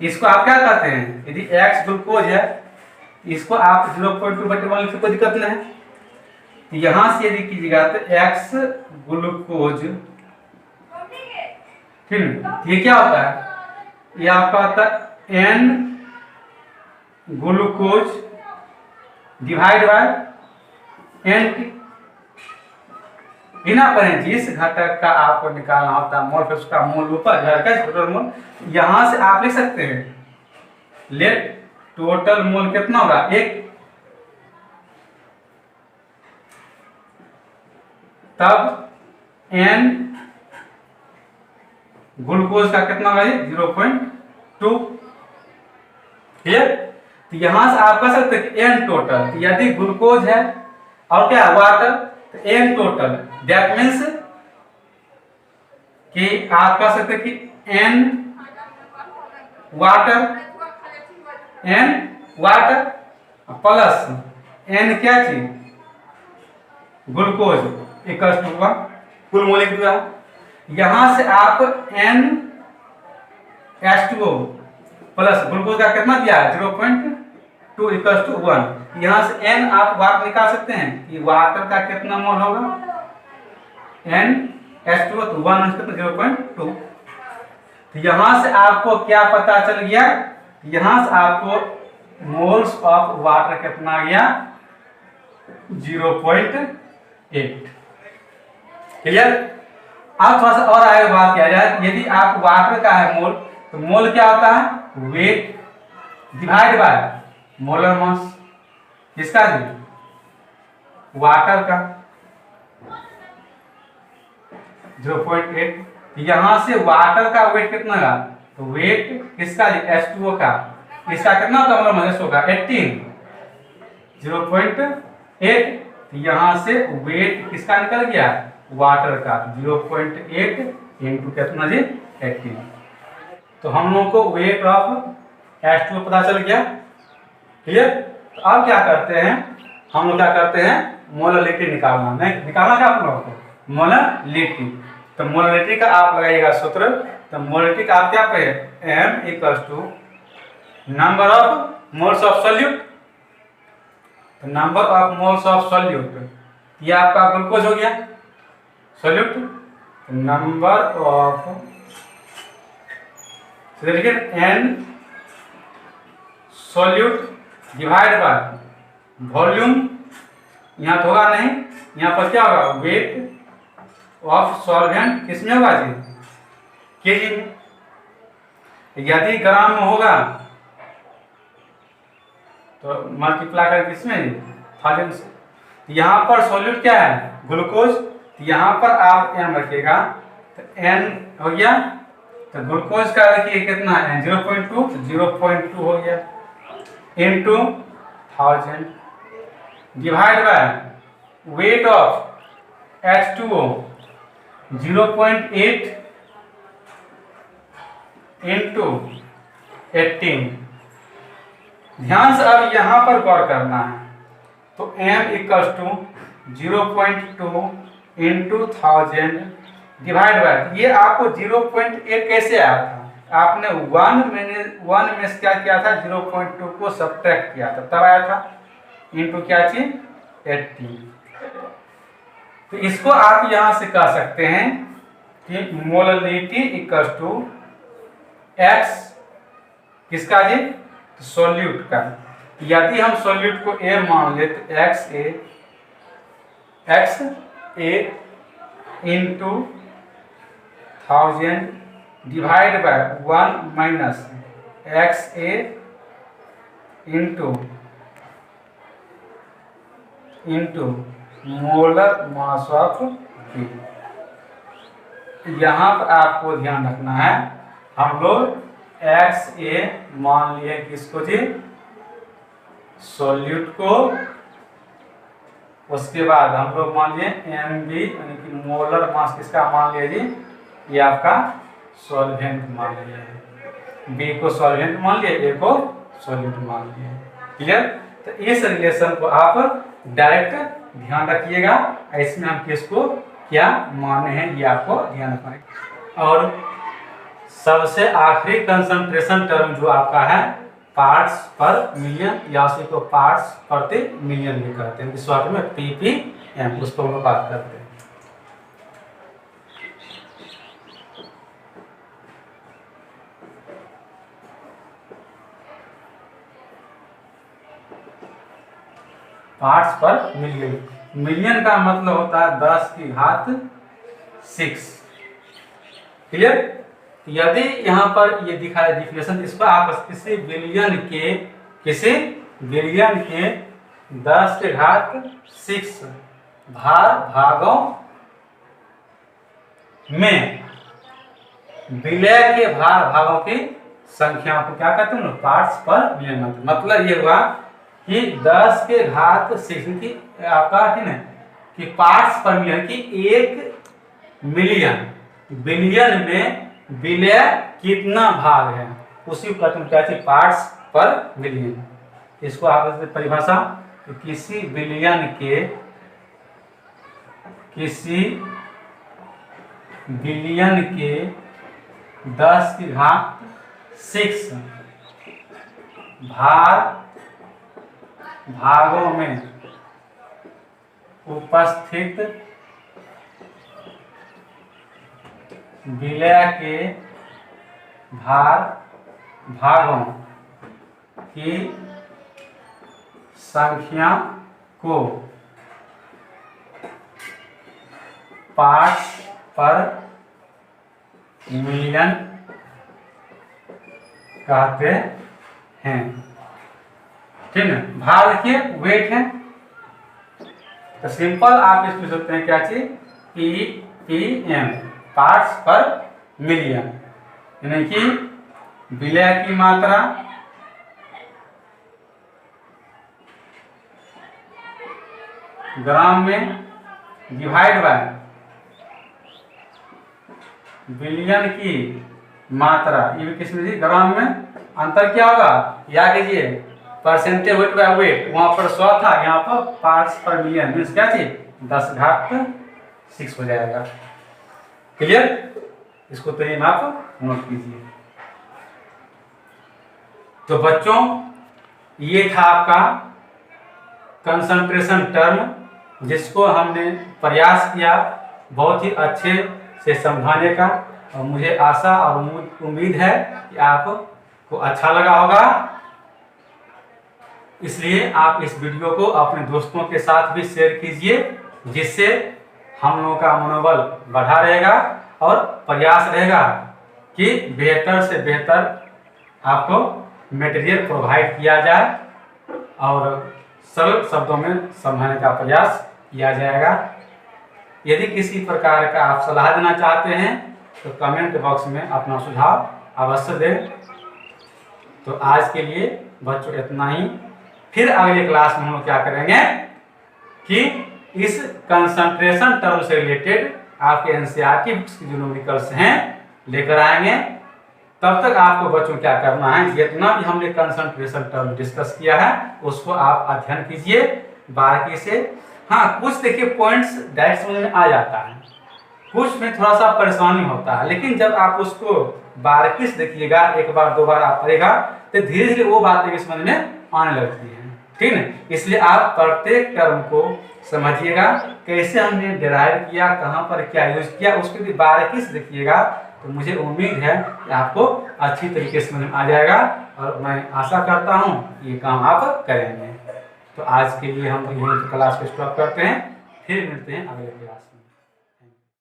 इसको आप क्या कहते हैं, यदि x ग्लूकोज है इसको आप 0.2 बटे 1 लिख, कोई दिक्कत नहीं है। तो यहां से यदि कीजिएगा तो x ग्लूकोज, ठीक, ये क्या होता है, ये आपका होता है n glucose divide by n, बिना पढ़े जिस घटक का आपको निकालना होता है मोल, फिर उसका मोल ऊपर टोटल मोल, यहां से आप लिख सकते हैं लेट टोटल मोल कितना होगा 1, तब n ग्लूकोज का कितना होगा 0.2, क्लियर। तो यहां से आप कह सकते हैं कि n टोटल, तो यदि ग्लूकोज है और क्या वाटर, तो n टोटल, दैट मीन्स कि आप कह सकते हैं कि n वाटर प्लस n क्या चीज, ग्लूकोज इक्वल टू 1, कुल मोल लिख दिया। यहां से आप NH2O प्लस ग्लूकोज का कितना दिया है 0.2 इक्वल टू 1। यहां से n आप वाटर निकाल सकते हैं कि वाटर का कितना मोल होगा, NH2O तो 1 0.2। तो यहां से आपको क्या पता चल गया, यहां से आपको मोल्स ऑफ वाटर कितना गया 0.8, क्लियर। अब थोड़ा सा और आगे बात किया जाए, यदि आप वाटर का है मोल, तो मोल क्या होता है, वेट डिवाइड बाय मोलर मास, किसका जी, वाटर का 0.8। यहां से वाटर का वेट कितना होगा, तो वेट किसका जी, H2O का, इसका कितना होगा मोलर मास होगा 18, 0.8। यहां से वेट किसका निकल गया, वाटर का 0.8 इंटू कितना जी 18। तो हम लोगों को वेट ऑफ H2O पता चल गया, क्लियर। तो अब क्या करते हैं, हम लोग क्या करते हैं, मोलरिटी निकालना, नहीं निकालना क्या आप लोगों को, मोलरिटी। तो मोलरिटी का आप लगाइएगा सूत्र। तो मोलरिटी का आप क्या कहे, M equal to number of moles of solute, तो number of moles of solute, ये आपका ग्लूकोज हो गया solute, number of n solute divide by volume, यहाँ तो होगा नहीं, यहाँ पर क्या होगा वेट ऑफ सॉल्वेंट, किसमें होगा जी, केजी में। यदि ग्राम में होगा तो मल्टीप्लाई कर किसमें, 1000 से। यहाँ पर सॉल्यूट क्या है, ग्लूकोज, यहाँ पर आप m रखिएगा तो n हो गया। तो ग्लूकोज का देखिए कितना है 0.2, तो 0.2 हो गया into 1000 divide by weight of H2O 0.8 into 18। ध्यान से अब यहाँ पर गौर करना है। तो m equals to 0.2 into 1000 divide by, ये आपको 0.8 कैसे आया था? आपने 1 में से क्या किया था, 0.2 को सब्ट्रैक्ट किया था, तब आया था। इंटू क्या चीज 80। तो इसको आप यहां से कह सकते हैं कि मोललिटी इक्वल्स टू x किसका जी, सॉल्यूट का। यदि हम सॉल्यूट को a मान ले तो x a into 1000 divide by 1 minus X A into molar mass of B. यहाँ पर आपको ध्यान रखना है, हम लोग एक्स ए मान लिए किसको जी, सॉल्यूट को। उसके बाद हम लोग मान लिए एम बी यानी कि मोलर मास किसका मान लिया जी, ये आपका सॉल्वेंट मान लिया, बी को सॉल्वेंट मान लिया, ए को सॉल्यूट मान लिया। क्लियर? तो इस रिलेशन को आप डायरेक्ट ध्यान रखिएगा, इसमें हम किसको क्या माने हैं ये आपको ध्यान रखना है। और सबसे आखिरी कंसंट्रेशन टर्म जो आपका है पार्ट्स पर मिलियन, या उसी को पार्ट्स प्रति मिलियन भी कहते हैं, शॉर्ट में ppm, उस पर हम लोग बात करते हैं। पार्ट्स पर मिलियन, मिलियन का मतलब होता है 10 की घात 6। क्लियर? यदि यहाँ पर ये दिखाया डिफिनेशन, इसको आप किसी बिलियन के 10 के घात 6 भागों में विलय के भागों की संख्या को क्या कहते हैं, पार्ट्स पर मिलियन। मतलब ये हुआ कि 10 के घात 6 की आपका ठीक है कि पार्ट्स पर मिलियन की 1 मिलियन बिलियन में विलय कितना भाग है, उसी को कहते हैं क्या चाहिए, पार्ट्स पर मिलियन। इसको आप परिभाषा, तो किसी बिलियन के 10 की घात 6 भागों में उपस्थित विलय के भागों की संख्या को पार्ट्स पर मिलियन कहते हैं। ठीक है, भाग देखिए वेट है, तो सिंपल आप इसमें सोचते हैं क्या चीज, ppm पार्ट्स पर मिलियन, यानी कि विलय की मात्रा ग्राम में डिवाइड बाय बिलियन की मात्रा, ये भी किसमें थी, ग्राम में। अंतर क्या होगा, याद कीजिए परसेंटेज वेट बाय वेट, वहां पर 100 था, यहाँ पर पार्ट्स पर मिलियन मीन्स क्या थी 10 घात 6 हो जाएगा। क्लियर? इसको तो ये आप नोट कीजिए। तो बच्चों ये था आपका कंसंट्रेशन टर्म, जिसको हमने प्रयास किया बहुत ही अच्छे से समझाने का, और मुझे आशा और उम्मीद है कि आपको अच्छा लगा होगा। इसलिए आप इस वीडियो को अपने दोस्तों के साथ भी शेयर कीजिए, जिससे हम लोगों का मनोबल बढ़ा रहेगा और प्रयास रहेगा कि बेहतर से बेहतर आपको मटेरियल प्रोवाइड किया जाए और सरल शब्दों में समझाने का प्रयास किया जाएगा। यदि किसी प्रकार का आप सलाह देना चाहते हैं तो कमेंट बॉक्स में अपना सुझाव अवश्य दें। तो आज के लिए बच्चों इतना ही। फिर अगले क्लास में हम लोग क्या करेंगे कि इस कंसंट्रेशन टर्म से रिलेटेड आपके एनसीईआरटी बुक्स की जो न्यूमेरिकल्स हैं लेकर आएंगे। तब तक आपको बच्चों क्या करना है, जितना भी हमने कंसंट्रेशन टर्म डिस्कस किया है उसको आप अध्ययन कीजिए बारीकी से। हाँ, कुछ देखिए पॉइंट्स डायरेक्ट समझ में आ जाता है, कुछ में थोड़ा सा परेशानी होता है, लेकिन जब आप उसको बारीकी से देखिएगा, एक बार दो बार आप पढ़ेगा तो धीरे धीरे वो बातें भी समझ में आने लगती है। ठीक है, इसलिए आप प्रत्येक टर्म को समझिएगा, कैसे हमने डिराइव किया, कहाँ पर क्या यूज किया, उसके भी बारीकी से देखिएगा। तो मुझे उम्मीद है कि आपको अच्छी तरीके से समझ में आ जाएगा और मैं आशा करता हूँ ये काम आप करेंगे। तो आज के लिए हम यही क्लास को स्टॉप करते हैं, फिर मिलते हैं अगले क्लास में।